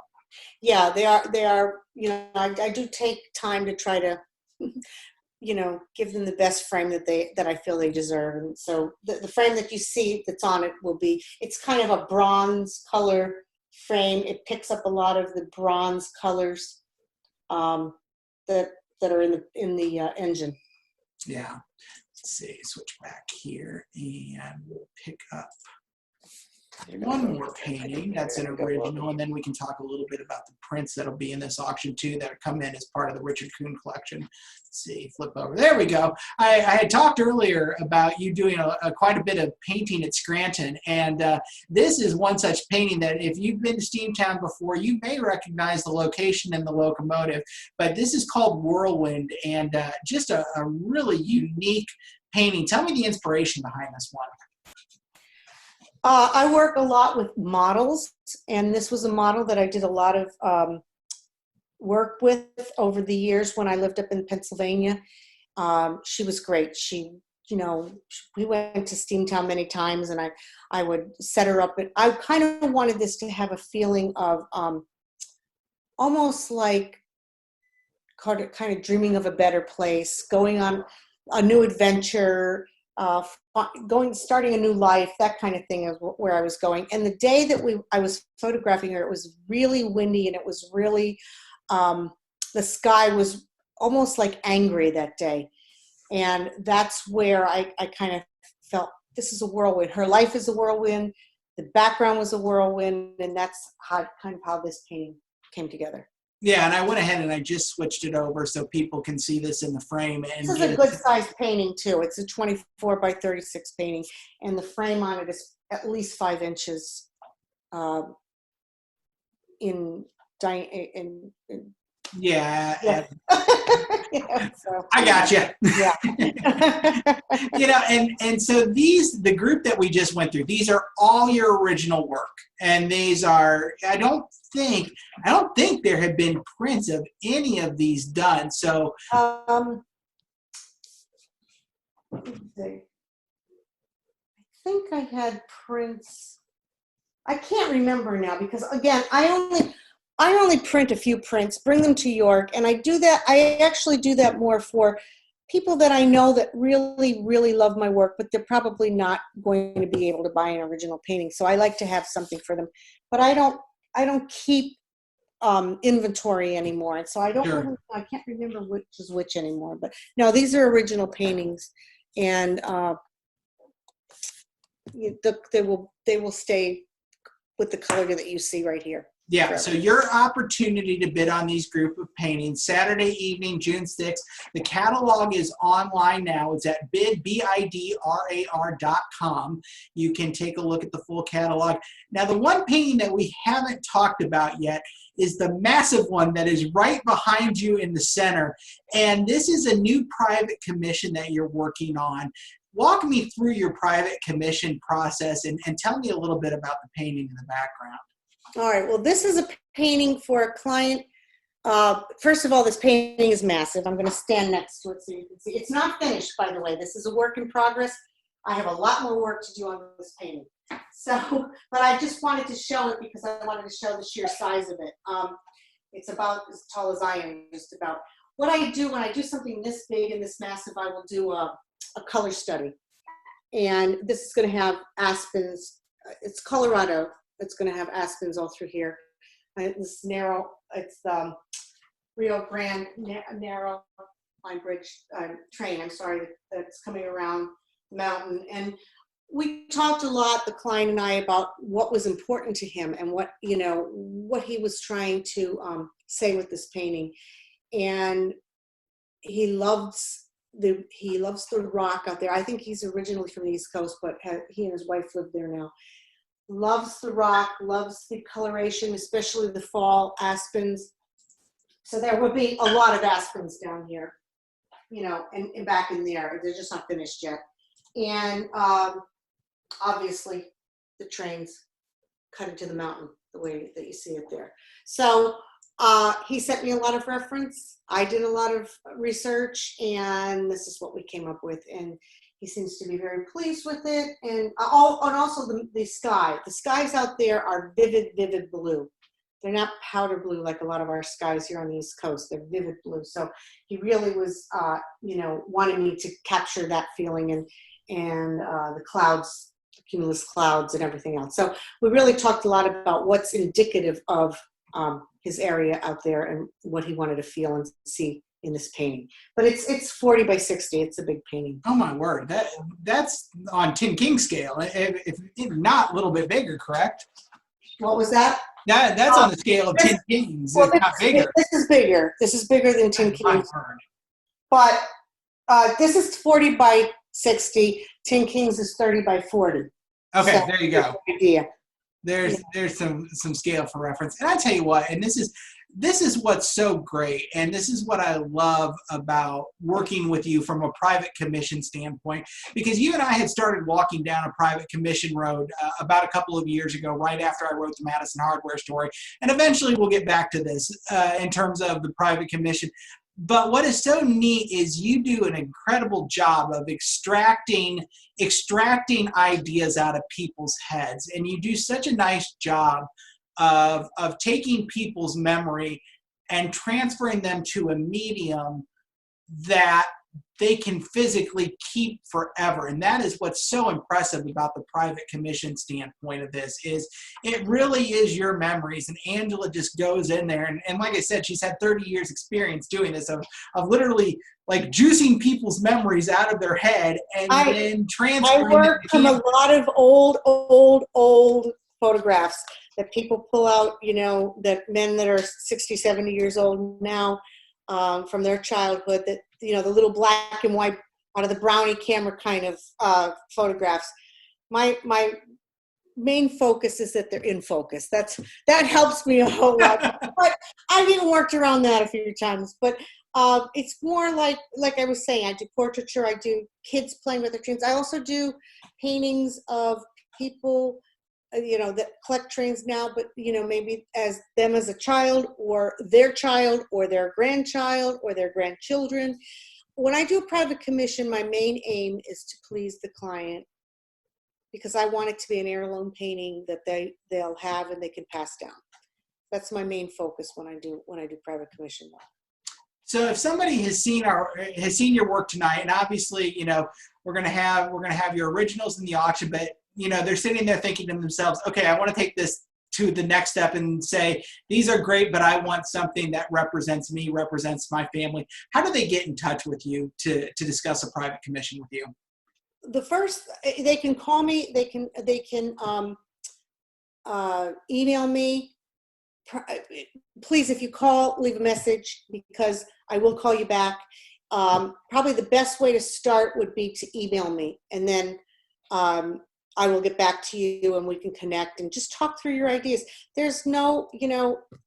Yeah, they are, you know, I do take time to try to, you know, give them the best frame that I feel they deserve. And so the frame that you see that's on it it's kind of a bronze color frame. It picks up a lot of the bronze colors that are in the engine. Yeah. Let's see, switch back here and we'll pick up one more painting that's an original, and then we can talk a little bit about the prints that'll be in this auction too that come in as part of the Richard Kuhn collection. Let's see, flip over. There we go. I had talked earlier about you doing quite a bit of painting at Scranton, and this is one such painting that if you've been to Steamtown before, you may recognize the location and the locomotive, but this is called Whirlwind, and just a really unique painting. Tell me the inspiration behind this one. I work a lot with models, and this was a model that I did a lot of work with over the years when I lived up in Pennsylvania. She was great. You know, we went to Steamtown many times, and I would set her up. And I kind of wanted this to have a feeling of almost like kind of dreaming of a better place, going on a new adventure, starting a new life, that kind of thing is where I was going. And the day that I was photographing her, it was really windy, and it was really, the sky was almost like angry that day. And that's where I kind of felt this is a whirlwind. Her life is a whirlwind. The background was a whirlwind. And that's kind of how this painting came together. Yeah, and I went ahead and I just switched it over so people can see this in the frame. And this is a good size painting too. It's a 24 by 36 painting, and the frame on it is at least 5 inches in yeah. Yeah, so. I got you. Yeah. You know, and so the group that we just went through, these are all your original work, and these are, I don't think there have been prints of any of these done. So let's see. I think I had prints. I can't remember now because again, I only print a few prints, bring them to York, and I do that. I actually do that more for people that I know that really, really love my work, but they're probably not going to be able to buy an original painting. So I like to have something for them, but I don't keep inventory anymore. And so I Sure. I can't remember which is which anymore, but no, these are original paintings, and they will stay with the color that you see right here. Yeah, Forever. so your opportunity to bid on these group of paintings, Saturday evening, June 6th. The catalog is online now. It's at bidrar.com. You can take a look at the full catalog. Now, the one painting that we haven't talked about yet is the massive one that is right behind you in the center. And this is a new private commission that you're working on. Walk me through your private commission process and tell me a little bit about the painting in the background. All right, well, this is a painting for a client. First of all, this painting is massive. I'm going to stand next to it so you can see. It's not finished, by the way. This is a work in progress. I have a lot more work to do on this painting. So, but I just wanted to show it because I wanted to show the sheer size of it. It's about as tall as I am, just about. What I do when I do something this big and this massive, I will do a color study. And this is going to have aspens. It's Colorado. It's going to have aspens all through here. This narrow, it's the Rio Grande narrow line bridge train, I'm sorry, that's coming around the mountain. And we talked a lot, the client and I, about what was important to him and what, what he was trying to say with this painting. And he loves the rock out there. I think he's originally from the East Coast, but he and his wife live there now. Loves the rock, loves the coloration, especially the fall aspens. So there will be a lot of aspens down here, and back in there. They're just not finished yet. And obviously the trains cut into the mountain the way that you see it there. So he sent me a lot of reference. I did a lot of research, and this is what we came up with. And he seems to be very pleased with it. And also the sky. The skies out there are vivid, vivid blue. They're not powder blue like a lot of our skies here on the East Coast. They're vivid blue. So he really was, wanting me to capture that feeling and the clouds, the cumulus clouds and everything else. So we really talked a lot about what's indicative of his area out there and what he wanted to feel and see in this painting. But it's 40 by 60. It's a big painting. Oh my word, that's on Tin King scale, if not a little bit bigger, correct? What was that? That's on the scale of Tin Kings, if not bigger. This is bigger. This is bigger than Tin Kings. But this is 40 by 60. Tin Kings is 30 by 40. Okay, so there you go. Idea. There's some scale for reference. And I tell you what, and this is what's so great, and this is what I love about working with you from a private commission standpoint, because you and I had started walking down a private commission road about a couple of years ago, right after I wrote the Madison Hardware story. And eventually we'll get back to this in terms of the private commission. But what is so neat is you do an incredible job of extracting ideas out of people's heads. And you do such a nice job of taking people's memory and transferring them to a medium that they can physically keep forever. And that is what's so impressive about the private commission standpoint of this, is it really is your memories. And Angela just goes in there. And like I said, she's had 30 years experience doing this, of literally like juicing people's memories out of their head and then transferring them. I work from a lot of old photographs that people pull out, that men that are 60, 70 years old now, from their childhood, that, the little black and white out of the brownie camera kind of photographs. My main focus is that they're in focus. That helps me a whole lot. But I've even worked around that a few times. But it's more like I was saying, I do portraiture, I do kids playing with their trains. I also do paintings of people that collect trains now, but maybe as them as a child or their grandchild or their grandchildren. When I do a private commission, my main aim is to please the client, because I want it to be an heirloom painting that they'll have and they can pass down. That's my main focus when I do private commission. So if somebody has seen your work tonight, and obviously, we're gonna have your originals in the auction, but they're sitting there thinking to themselves, okay, I want to take this to the next step and say, these are great, but I want something that represents me, represents my family. How do they get in touch with you to discuss a private commission with you? The first, they can call me, they can email me. Please, if you call, leave a message, because I will call you back. Probably the best way to start would be to email me, and then I will get back to you and we can connect and just talk through your ideas. There's no,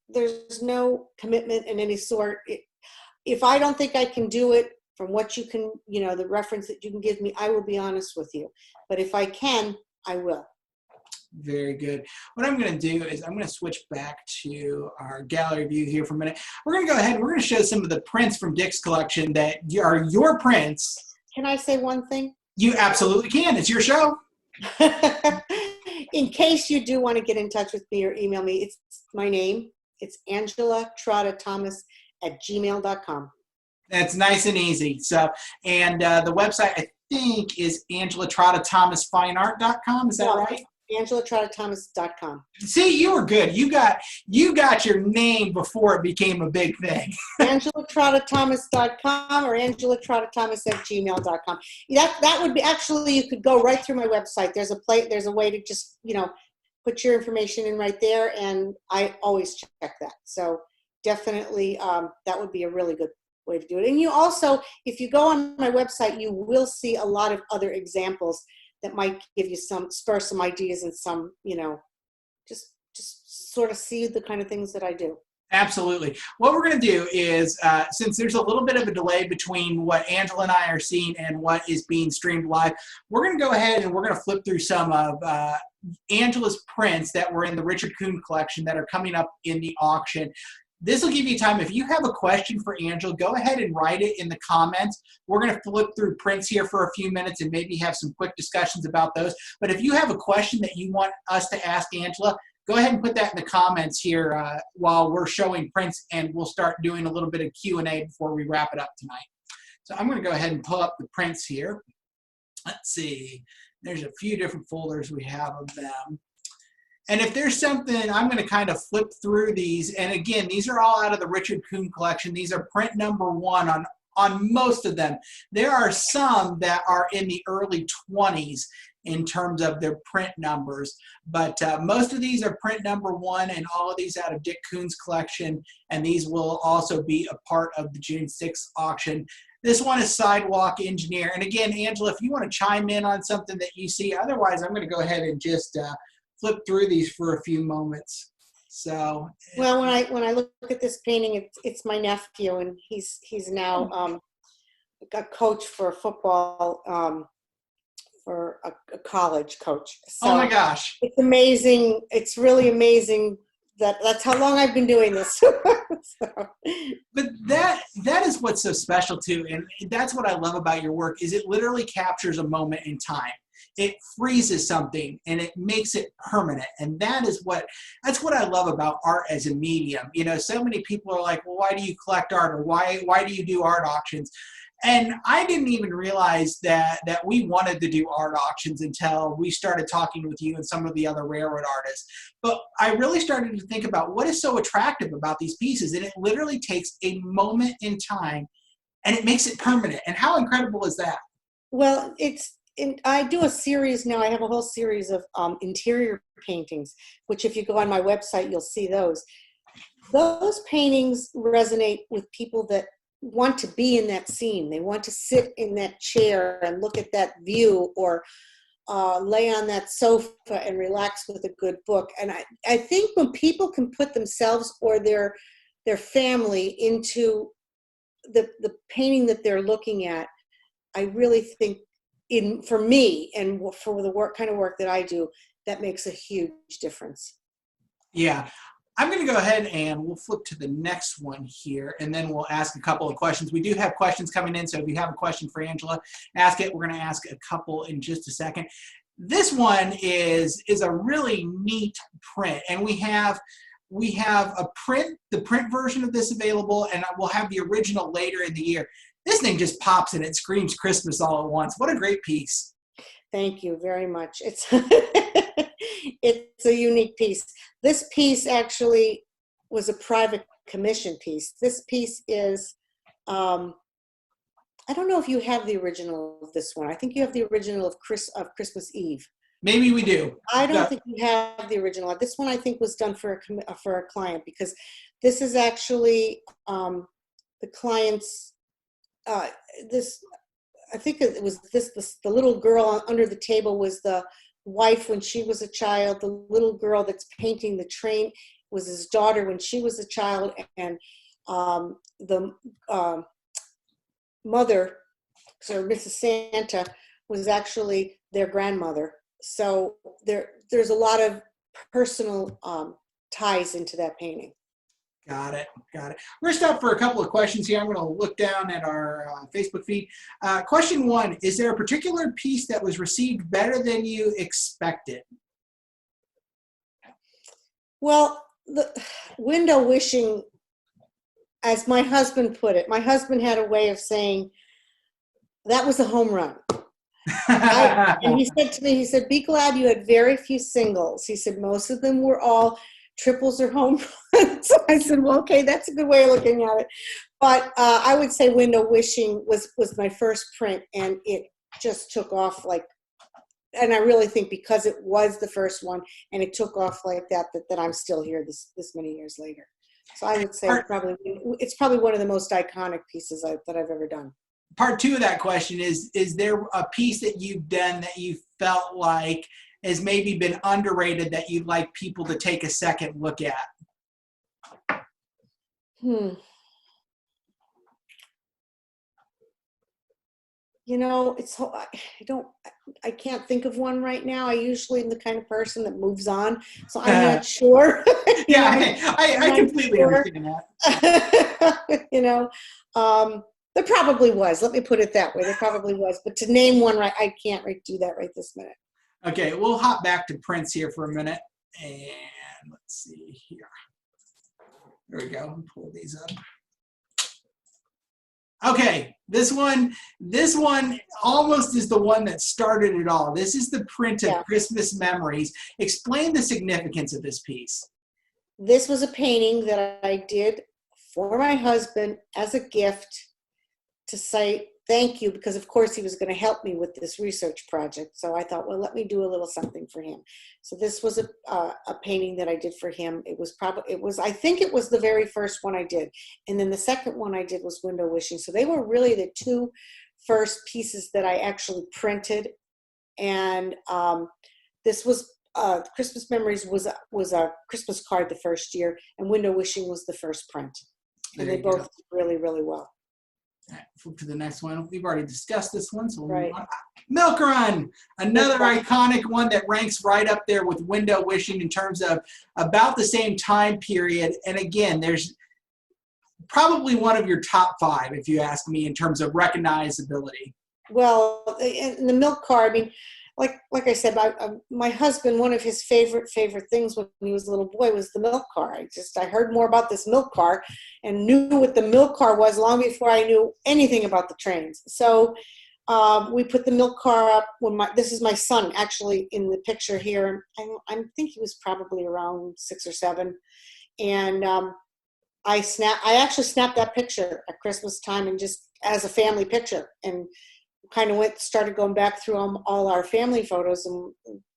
there's no commitment in any sort. If I don't think I can do it from what you can, the reference that you can give me, I will be honest with you. But if I can, I will. Very good. What I'm going to do is I'm going to switch back to our gallery view here for a minute. We're going to go ahead and we're going to show some of the prints from Dick's collection that are your prints. Can I say one thing? You absolutely can. It's your show. In case you do want to get in touch with me or email me, it's my name. It's Angela Trotta Thomas @gmail.com. That's nice and easy. So, and the website I think is AngelaTrottaThomasFineArt.com. Is that right? AngelaTrottaThomas.com. See, you were good. You got your name before it became a big thing. AngelaTrottaThomas.com or AngelaTrottaThomas@gmail.com. That would be, actually, you could go right through my website. There's a way to just, put your information in right there, and I always check that. So definitely that would be a really good way to do it. And you also, if you go on my website, you will see a lot of other examples that might give you spur some ideas and some, just sort of see the kind of things that I do. Absolutely. What we're going to do is, since there's a little bit of a delay between what Angela and I are seeing and what is being streamed live, we're going to go ahead and we're going to flip through some of Angela's prints that were in the Richard Kuhn collection that are coming up in the auction. This will give you time. If you have a question for Angela, go ahead and write it in the comments. We're going to flip through prints here for a few minutes and maybe have some quick discussions about those. But if you have a question that you want us to ask Angela, go ahead and put that in the comments here while we're showing prints, and we'll start doing a little bit of Q&A before we wrap it up tonight. So I'm going to go ahead and pull up the prints here. Let's see. There's a few different folders we have of them. And if there's something, I'm going to kind of flip through these. And again, these are all out of the Richard Kuhn collection. These are print number 1 on most of them. There are some that are in the early 20s in terms of their print numbers. But most of these are print number 1, and all of these out of Dick Kuhn's collection. And these will also be a part of the June 6th auction. This one is Sidewalk Engineer. And again, Angela, if you want to chime in on something that you see, otherwise I'm going to go ahead and just flip through these for a few moments. So, well, when I look at this painting, it's my nephew, and he's now a coach for football, for a college coach. So oh my gosh, it's amazing. It's really amazing that's how long I've been doing this. So. But that is what's so special too, and that's what I love about your work, is it literally captures a moment in time. It freezes something and it makes it permanent, and that's what I love about art as a medium. So many people are like, well, why do you collect art, or why do you do art auctions? And I didn't even realize that we wanted to do art auctions until we started talking with you and some of the other railroad artists. But I really started to think about what is so attractive about these pieces, and it literally takes a moment in time and it makes it permanent. And how incredible is that? Well, I do a series now. I have a whole series of interior paintings, which if you go on my website, you'll see those. Those paintings resonate with people that want to be in that scene. They want to sit in that chair and look at that view, or lay on that sofa and relax with a good book. And I think when people can put themselves or their family into the painting that they're looking at, I really think, for me and for the kind of work that I do, that makes a huge difference. Yeah. I'm going to go ahead and we'll flip to the next one here, and then we'll ask a couple of questions. We do have questions coming in, so if you have a question for Angela, ask it. We're going to ask a couple in just a second. This one is a really neat print, and we have we have the print version of this available, and we'll have the original later in the year. This thing just pops and it screams Christmas all at once. What a great piece. Thank you very much. It's it's a unique piece. This piece actually was a private commission piece. This piece is, I don't know if you have the original of this one. I think you have the original of Christmas Eve. Maybe we do. I don't think you have the original. This one I think was done for a client, because this is actually the client's. I think it was the little girl under the table was the wife when she was a child. The little girl that's painting the train was his daughter when she was a child, and the mother, so Mrs. Santa, was actually their grandmother. So there's a lot of personal ties into that painting. Got it. We're going to stop for a couple of questions here. I'm going to look down at our Facebook feed. Question 1, is there a particular piece that was received better than you expected? Well, the window wishing, as my husband put it, my husband had a way of saying, that was a home run. And he said to me, he said, be glad you had very few singles. He said, most of them were all triples or home runs. So I said, well, okay, that's a good way of looking at it. But I would say Window Wishing was my first print, and it just took off like, and I really think because it was the first one and it took off like that I'm still here this many years later. So I would say it's probably one of the most iconic pieces that I've ever done. Part 2 of that question is there a piece that you've done that you felt like has maybe been underrated that you'd like people to take a second look at? You know, I can't think of one right now. I usually am the kind of person that moves on, so I'm not sure. Yeah, I completely understand that. You know, there probably was. Let me put it that way. There probably was. But to name one right, I can't do that right this minute. Okay, we'll hop back to prints here for a minute. And let's see here. There we go. Pull these up. Okay, this one almost is the one that started it all. This is the print of Christmas Memories. Explain the significance of this piece. This was a painting that I did for my husband as a gift to say thank you, because of course he was going to help me with this research project. So I thought, well, let me do a little something for him. So this was a painting that I did for him. I think it was the very first one I did. And then the second one I did was Window Wishing. So they were really the 2 first pieces that I actually printed. And this was Christmas Memories was a Christmas card the first year, and Window Wishing was the first print. And they both did really, really well. All right, flip to the next one. We've already discussed this one, so we'll move on. Milk Run, another iconic one that ranks right up there with Window Wishing in terms of about the same time period. And again, there's probably one of your top 5, if you ask me, in terms of recognizability. Well, in the milk car, I mean, like I said, my husband, one of his favorite things when he was a little boy was the milk car. I heard more about this milk car and knew what the milk car was long before I knew anything about the trains. So we put the milk car up this is my son actually in the picture here. I think he was probably around 6 or 7. And I actually snapped that picture at Christmas time, and just as a family picture, and kind of started going back through all our family photos and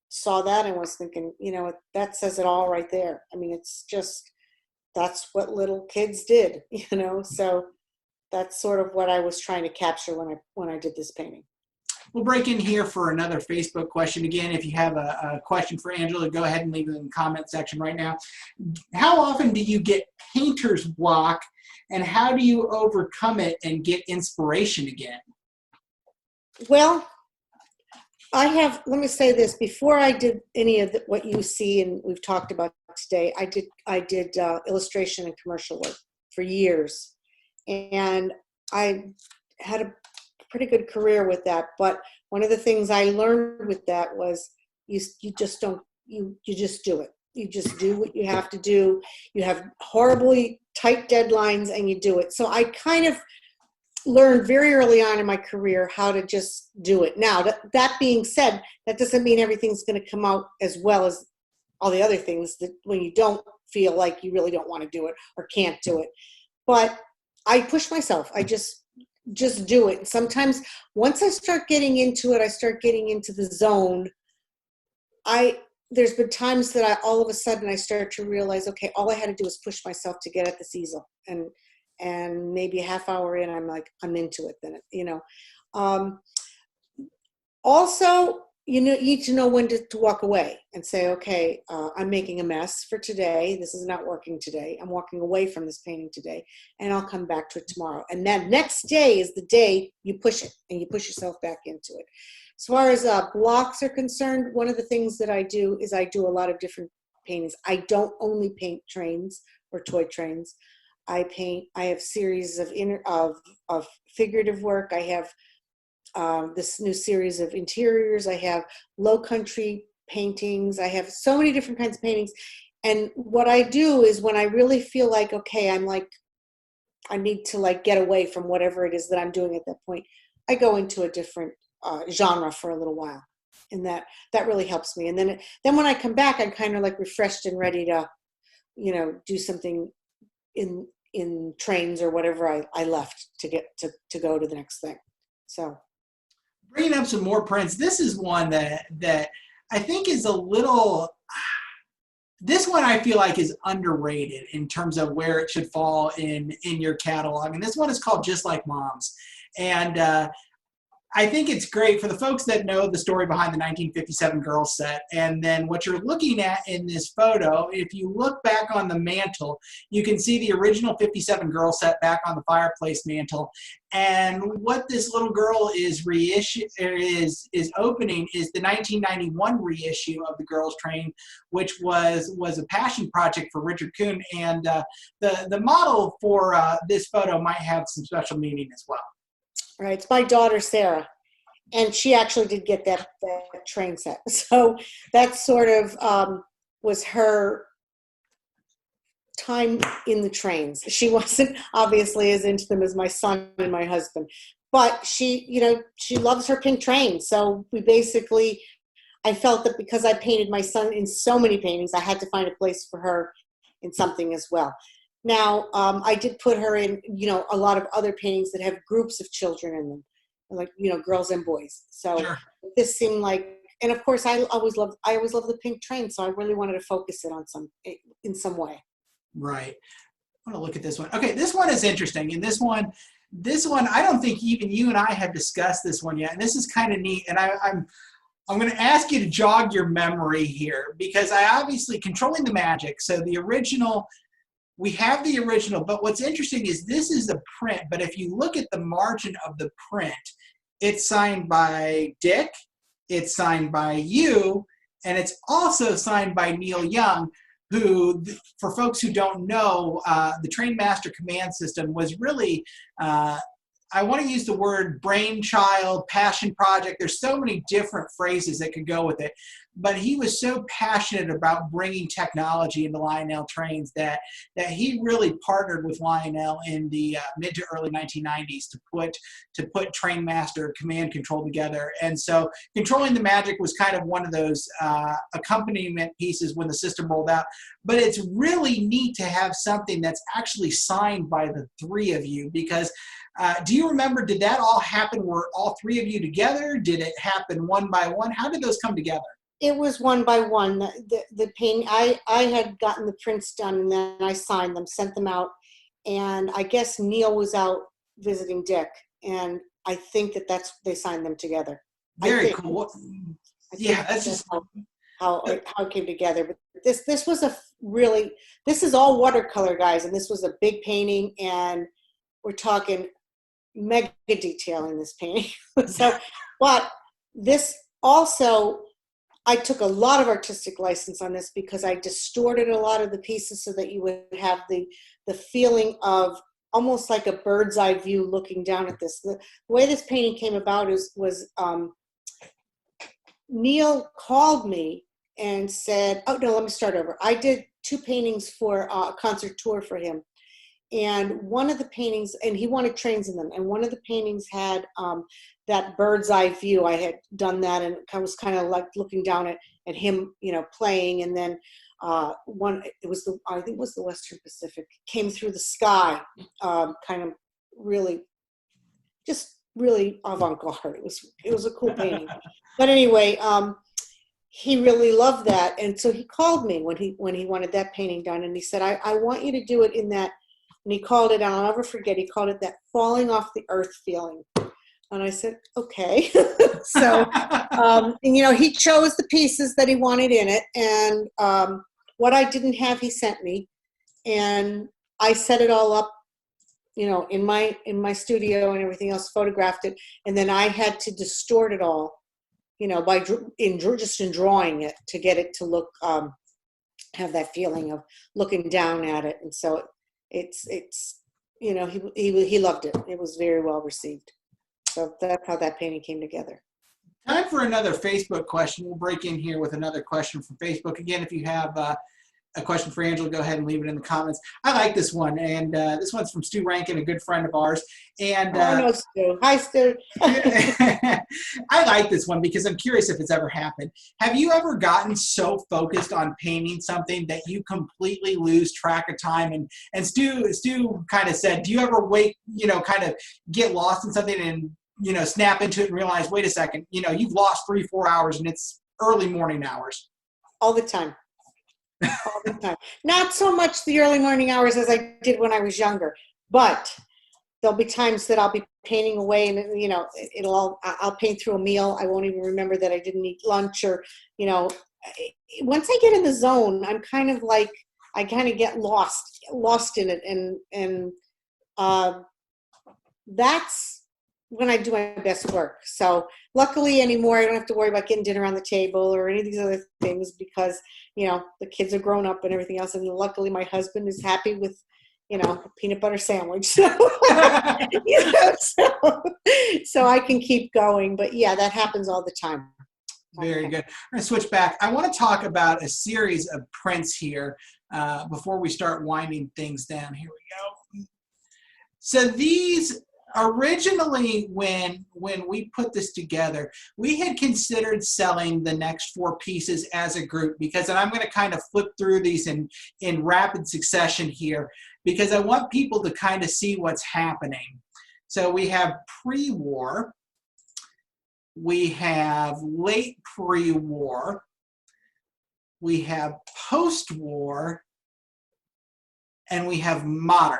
saw that and was thinking, you know, that says it all right there. I mean, it's just, that's what little kids did, you know, so that's sort of what I was trying to capture when I did this painting. We'll break in here for another Facebook question. Again, if you have a question for Angela, go ahead and leave it in the comment section right now. How often do you get painter's block, and how do you overcome it and get inspiration again? Well, let me say this, before I did any of what you see and we've talked about today, I did illustration and commercial work for years, and I had a pretty good career with that. But one of the things I learned with that was you just do it. You just do what you have to do. You have horribly tight deadlines and you do it. So I kind of learned very early on in my career how to just do it. Now, that being said, that doesn't mean everything's going to come out as well as all the other things that when you don't feel like you really don't want to do it or can't do it. But I push myself. I just do it. And sometimes once I start getting into it, I start getting into the zone. There's been times that all of a sudden I start to realize, okay, all I had to do was push myself to get at this easel. And maybe a half hour in, I'm like, I'm into it then, you know. Also, you need to know when to walk away and say, okay, I'm making a mess for today. This is not working today. I'm walking away from this painting today, and I'll come back to it tomorrow. And then next day is the day you push it, and you push yourself back into it. As far as blocks are concerned, one of the things that I do is I do a lot of different paintings. I don't only paint trains or toy trains. I have series of figurative work. I have this new series of interiors. I have low country paintings. I have so many different kinds of paintings. And what I do is when I really feel like, okay, I need to get away from whatever it is that I'm doing at that point, I go into a different genre for a little while. And that really helps me. And then when I come back, I'm kind of refreshed and ready to, do something in trains or whatever I left to get to go to the next thing. So bringing up some more prints, this is one that I think is a little, this one I feel like is underrated in terms of where it should fall in your catalog. And this one is called Just Like Moms. And I think it's great for the folks that know the story behind the 1957 girl set. And then what you're looking at in this photo, if you look back on the mantle, you can see the original 57 girl set back on the fireplace mantle. And what this little girl is opening is the 1991 reissue of the Girls Train, which was a passion project for Richard Kuhn. And the model for this photo might have some special meaning as well. Right, it's my daughter Sarah, and she actually did get that train set. So that sort of was her time in the trains. She wasn't obviously as into them as my son and my husband, but she loves her pink train. So I felt that because I painted my son in so many paintings, I had to find a place for her in something as well. Now, I did put her in, a lot of other paintings that have groups of children in them, girls and boys. So sure. This seemed like, and of course, I always loved the pink train. So I really wanted to focus it on in some way. Right. I want to look at this one. Okay, this one is interesting. And this one, I don't think even you and I have discussed this one yet. And this is kind of neat. And I'm going to ask you to jog your memory here because I obviously Controlling the Magic. So the original. We have the original, but what's interesting is this is a print, but if you look at the margin of the print, it's signed by Dick, it's signed by you, and it's also signed by Neil Young, who, for folks who don't know, the Train Master Command System was really, I want to use the word brainchild, passion project. There's so many different phrases that could go with it. But he was so passionate about bringing technology into Lionel trains that he really partnered with Lionel in the mid to early 1990s to put Train Master Command Control together. And so Controlling the Magic was kind of one of those accompaniment pieces when the system rolled out. But it's really neat to have something that's actually signed by the three of you because do you remember, did that all happen? Were all three of you together? Did it happen one by one? How did those come together? It was one by one. The painting, I had gotten the prints done and then I signed them, sent them out. And I guess Neil was out visiting Dick. And I think they signed them together. Very cool. Yeah, that's just how it came together. But this was this is all watercolor, guys. And this was a big painting and we're talking mega detail in this painting. So, but this also, I took a lot of artistic license on this because I distorted a lot of the pieces so that you would have the feeling of almost like a bird's eye view looking down at this. The way this painting came about was Neil called me and said, oh no, let me start over. I did 2 paintings for a concert tour for him. And one of the paintings, and he wanted trains in them, and one of the paintings had that bird's eye view. I had done that, and I was kind of like looking down at him, playing. And then one, I think it was the Western Pacific, came through the sky, kind of really, just really avant-garde. It was a cool painting. But anyway, he really loved that, and so he called me when he wanted that painting done, and he said, I want you to do it in that. And he called it, and I'll never forget, he called it that falling off the earth feeling. And I said, okay. So, and, he chose the pieces that he wanted in it. And what I didn't have, he sent me. And I set it all up, in my studio and everything else, photographed it. And then I had to distort it all, by just in drawing it to get it to look, have that feeling of looking down at it. And so it's he loved it. It was very well received. So that's how that painting came together. Time for another Facebook question. We'll break in here with another question from Facebook. Again, if you have a question for Angela, go ahead and leave it in the comments. I like this one, and this one's from Stu Rankin, a good friend of ours. And no, Stu. Hi, Stu. I like this one because I'm curious if it's ever happened. Have you ever gotten so focused on painting something that you completely lose track of time? And Stu kind of said, do you ever kind of get lost in something and snap into it and realize, wait a second, you've lost 3-4 hours and it's early morning hours? All the time. All the time. Not so much the early morning hours as I did when I was younger, but there'll be times that I'll be painting away and I'll paint through a meal. I won't even remember that I didn't eat lunch, or once I get in the zone, I'm kind of like, I kind of get lost in it, and that's when I do my best work. So luckily anymore, I don't have to worry about getting dinner on the table or any of these other things, because the kids are grown up and everything else. And luckily my husband is happy with, a peanut butter sandwich. So, so I can keep going. But yeah, that happens all the time. Very good. I'm going to switch back. I want to talk about a series of prints here before we start winding things down. Here we go. So these, originally, when we put this together, we had considered selling the next 4 pieces as a group, because, and I'm going to kind of flip through these in rapid succession here, because I want people to kind of see what's happening. So we have pre-war, we have late pre-war, we have post-war, and we have modern.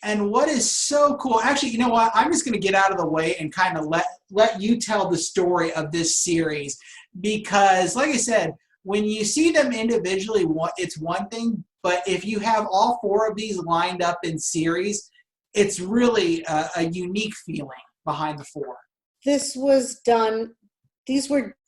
And what is so cool, actually, you know what? I'm just going to get out of the way and kind of let you tell the story of this series. Because, like I said, when you see them individually, it's one thing. But if you have all 4 of these lined up in series, it's really a unique feeling behind the 4. These were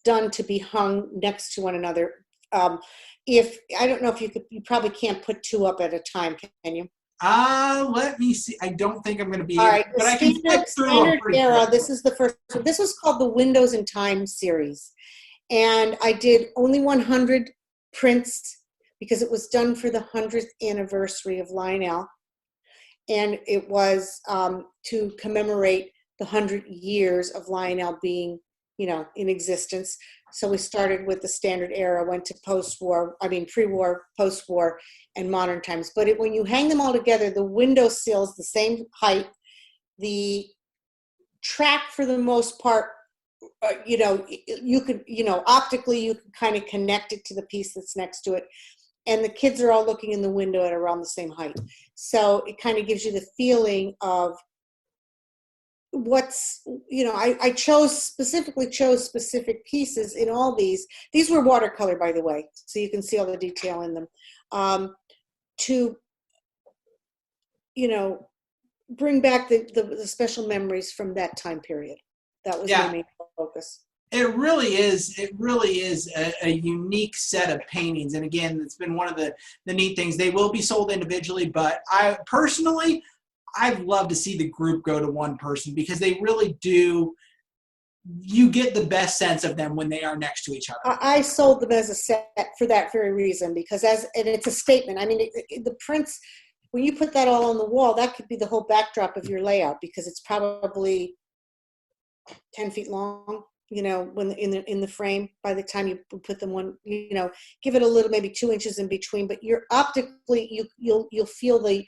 done to be hung next to one another. I don't know if you probably can't put 2 up at a time, can you? Let me see. I don't think I'm going to be all right, but I can flip through standard era. quickly. This is the first one. This was called the Windows in Time series. And I did only 100 prints because it was done for the 100th anniversary of Lionel. And it was to commemorate the 100 years of Lionel being, in existence. So we started with the standard era, went to pre-war, post-war, and modern times. But when you hang them all together, the window sill's the same height. The track, for the most part, you could, optically, you can kind of connect it to the piece that's next to it. And the kids are all looking in the window at around the same height. So it kind of gives you the feeling of I specifically chose specific pieces in all these. These were watercolor, by the way, so you can see all the detail in them, to bring back the special memories from that time period. That was my main focus. It really is a unique set of paintings. And again, it's been one of the neat things. They will be sold individually, but I'd love to see the group go to one person, because they really do you get the best sense of them when they are next to each other. I sold them as a set for that very reason, because and it's a statement. I mean, the prints, when you put that all on the wall, that could be the whole backdrop of your layout, because it's probably 10 feet long, you know, when in the frame, by the time you put them one, you know, give it a little, maybe 2 inches in between, but you're optically, you'll feel the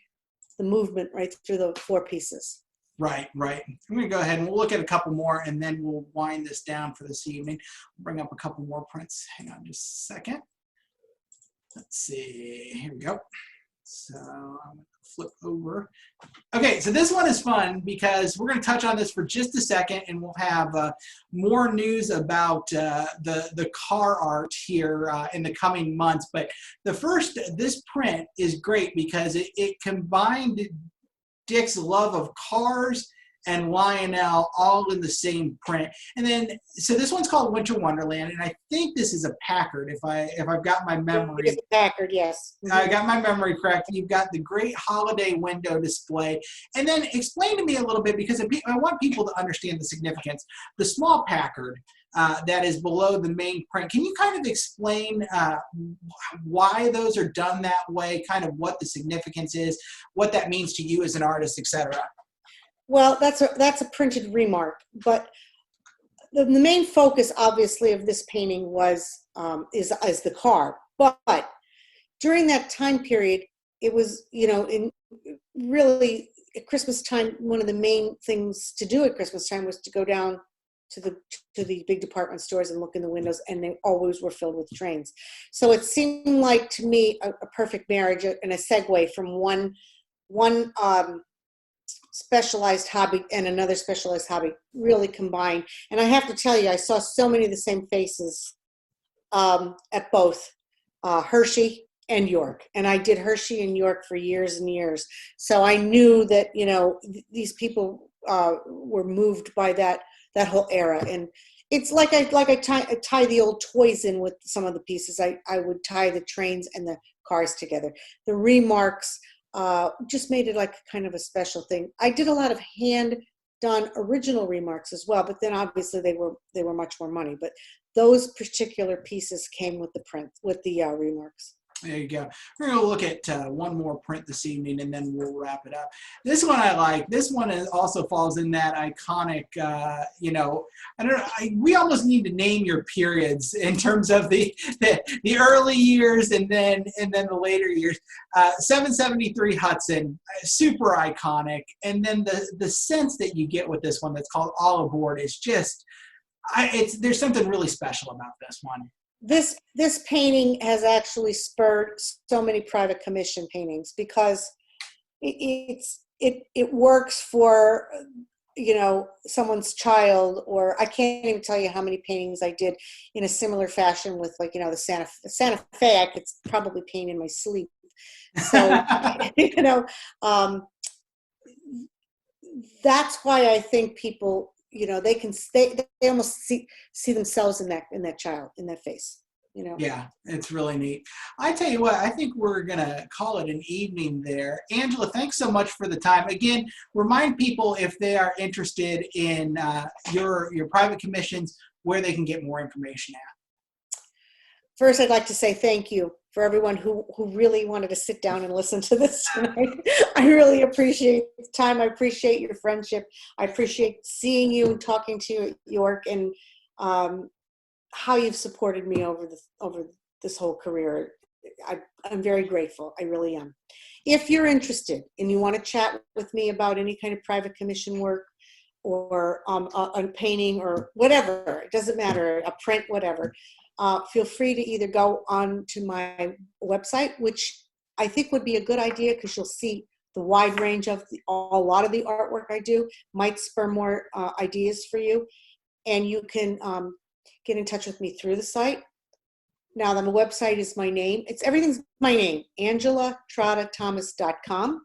movement right through the 4 pieces. Right. I'm going to go ahead and we'll look at a couple more, and then we'll wind this down for this evening. Bring up a couple more prints. Hang on just a second. Let's see. Here we go. So I'm going to flip over. Okay, so this one is fun because we're going to touch on this for just a second, and we'll have more news about the car art here in the coming months. But this print is great because it combined Dick's love of cars and Lionel all in the same print. And then, so this one's called Winter Wonderland, and I think this is a Packard, if I've got my memory. It's a Packard, yes. I got my memory correct. You've got the great holiday window display. And then explain to me a little bit, because I want people to understand the significance. The small Packard that is below the main print. Can you kind of explain why those are done that way, kind of what the significance is, what that means to you as an artist, etc.? Well, that's a printed remark, but the main focus, obviously, of this painting is the car. But during that time period, it was, you know, really at Christmas time, one of the main things to do at Christmas time was to go down to the big department stores and look in the windows, and they always were filled with trains. So it seemed like, to me, a perfect marriage and a segue from one specialized hobby and another specialized hobby really combined. And I have to tell you, I saw so many of the same faces at both Hershey and York. And I did Hershey and York for years and years. So I knew that, you know, these people were moved by that whole era. And it's like I tie the old toys in with some of the pieces. I would tie the trains and the cars together. The remarks just made it like kind of a special thing. I did a lot of hand-done original remarks as well, but then obviously they were much more money. But those particular pieces came with the print, with the remarks. There you go. We're going to look at one more print this evening, and then we'll wrap it up. This one I like. This one also falls in that iconic, you know, I don't know, we almost need to name your periods in terms of the early years and then the later years. 773 Hudson, super iconic. And then the sense that you get with this one that's called All Aboard is just, there's something really special about this one. This painting has actually spurred so many private commission paintings, because it works for, you know, someone's child, or I can't even tell you how many paintings I did in a similar fashion with, like, you know, the Santa Fe. I could probably paint in my sleep. So you know, that's why I think people, you know, they almost see themselves in that child, in that face, you know. Yeah, it's really neat. I tell you what, I think we're gonna call it an evening there. Angela, thanks so much for the time. Again, remind people, if they are interested in your private commissions, where they can get more information at. First, I'd like to say thank you for everyone who really wanted to sit down and listen to this tonight. I really appreciate the time. I appreciate your friendship. I appreciate seeing you and talking to you at York, and how you've supported me over this whole career. I'm very grateful. I really am. If you're interested and you want to chat with me about any kind of private commission work, or a painting or whatever, it doesn't matter, a print, whatever, feel free to either go on to my website, which I think would be a good idea, because you'll see the wide range of a lot of the artwork I do, might spur more ideas for you. And you can get in touch with me through the site. Now, the website is my name. Everything's my name, AngelaTrottaThomas.com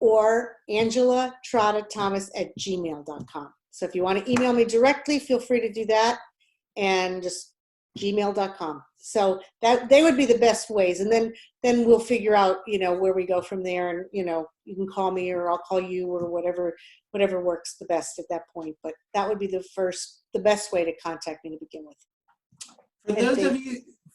or AngelaTrottaThomas@gmail.com. So if you want to email me directly, feel free to do that, and just gmail.com. So that they would be the best ways. And then we'll figure out, where we go from there. And, you can call me or I'll call you or whatever works the best at that point. But that would be the best way to contact me to begin with.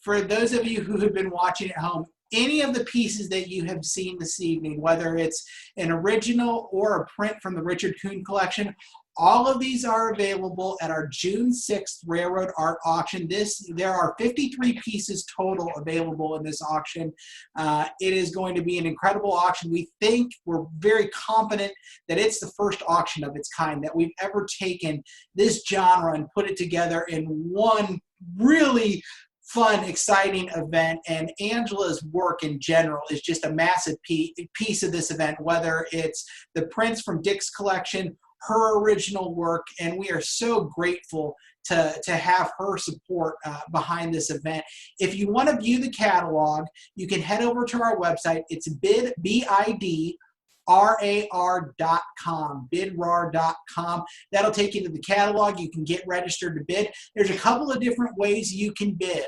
For those of you who have been watching at home, any of the pieces that you have seen this evening, whether it's an original or a print from the Richard Kuhn collection, all of these are available at our June 6th Railroad Art Auction. There are 53 pieces total available in this auction. It is going to be an incredible auction. We're very confident that it's the first auction of its kind, that we've ever taken this genre and put it together in one really fun, exciting event. And Angela's work in general is just a massive piece of this event, whether it's the prints from Dick's collection, her original work, and we are so grateful to have her support behind this event. If you want to view the catalog, you can head over to our website. It's bidrar.com, bidrar.com. That'll take you to the catalog. You can get registered to bid. There's a couple of different ways you can bid.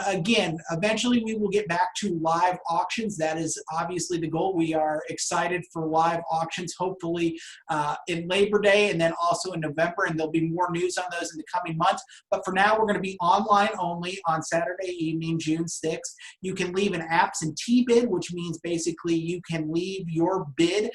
Again, eventually we will get back to live auctions. That is obviously the goal. We are excited for live auctions, hopefully in Labor Day and then also in November, and there'll be more news on those in the coming months. But for now, we're going to be online only on Saturday evening, June 6th. You can leave an absentee bid, which means basically you can leave your bid.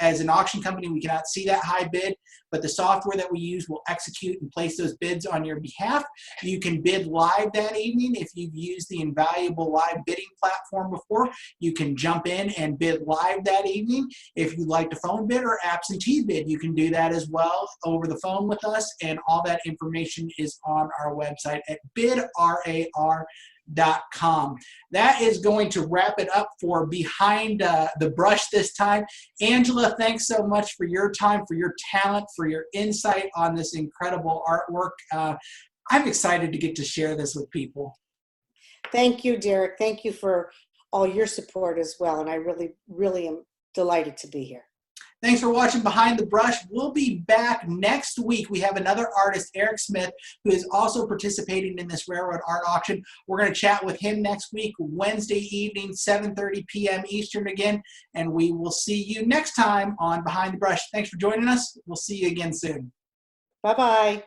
As an auction company, we cannot see that high bid, but the software that we use will execute and place those bids on your behalf. You can bid live that evening. If you've used the invaluable live bidding platform before, you can jump in and bid live that evening. If you'd like to phone bid or absentee bid, you can do that as well over the phone with us, and all that information is on our website at bidrar.com. That is going to wrap it up for Behind the Brush this time. Angela, thanks so much for your time, for your talent, for your insight on this incredible artwork. I'm excited to get to share this with people. Thank you, Derek. Thank you for all your support as well. And I really, really am delighted to be here. Thanks for watching Behind the Brush. We'll be back next week. We have another artist, Eric Smith, who is also participating in this Railroad Art Auction. We're going to chat with him next week, Wednesday evening, 7:30 p.m. Eastern again, and we will see you next time on Behind the Brush. Thanks for joining us. We'll see you again soon. Bye-bye.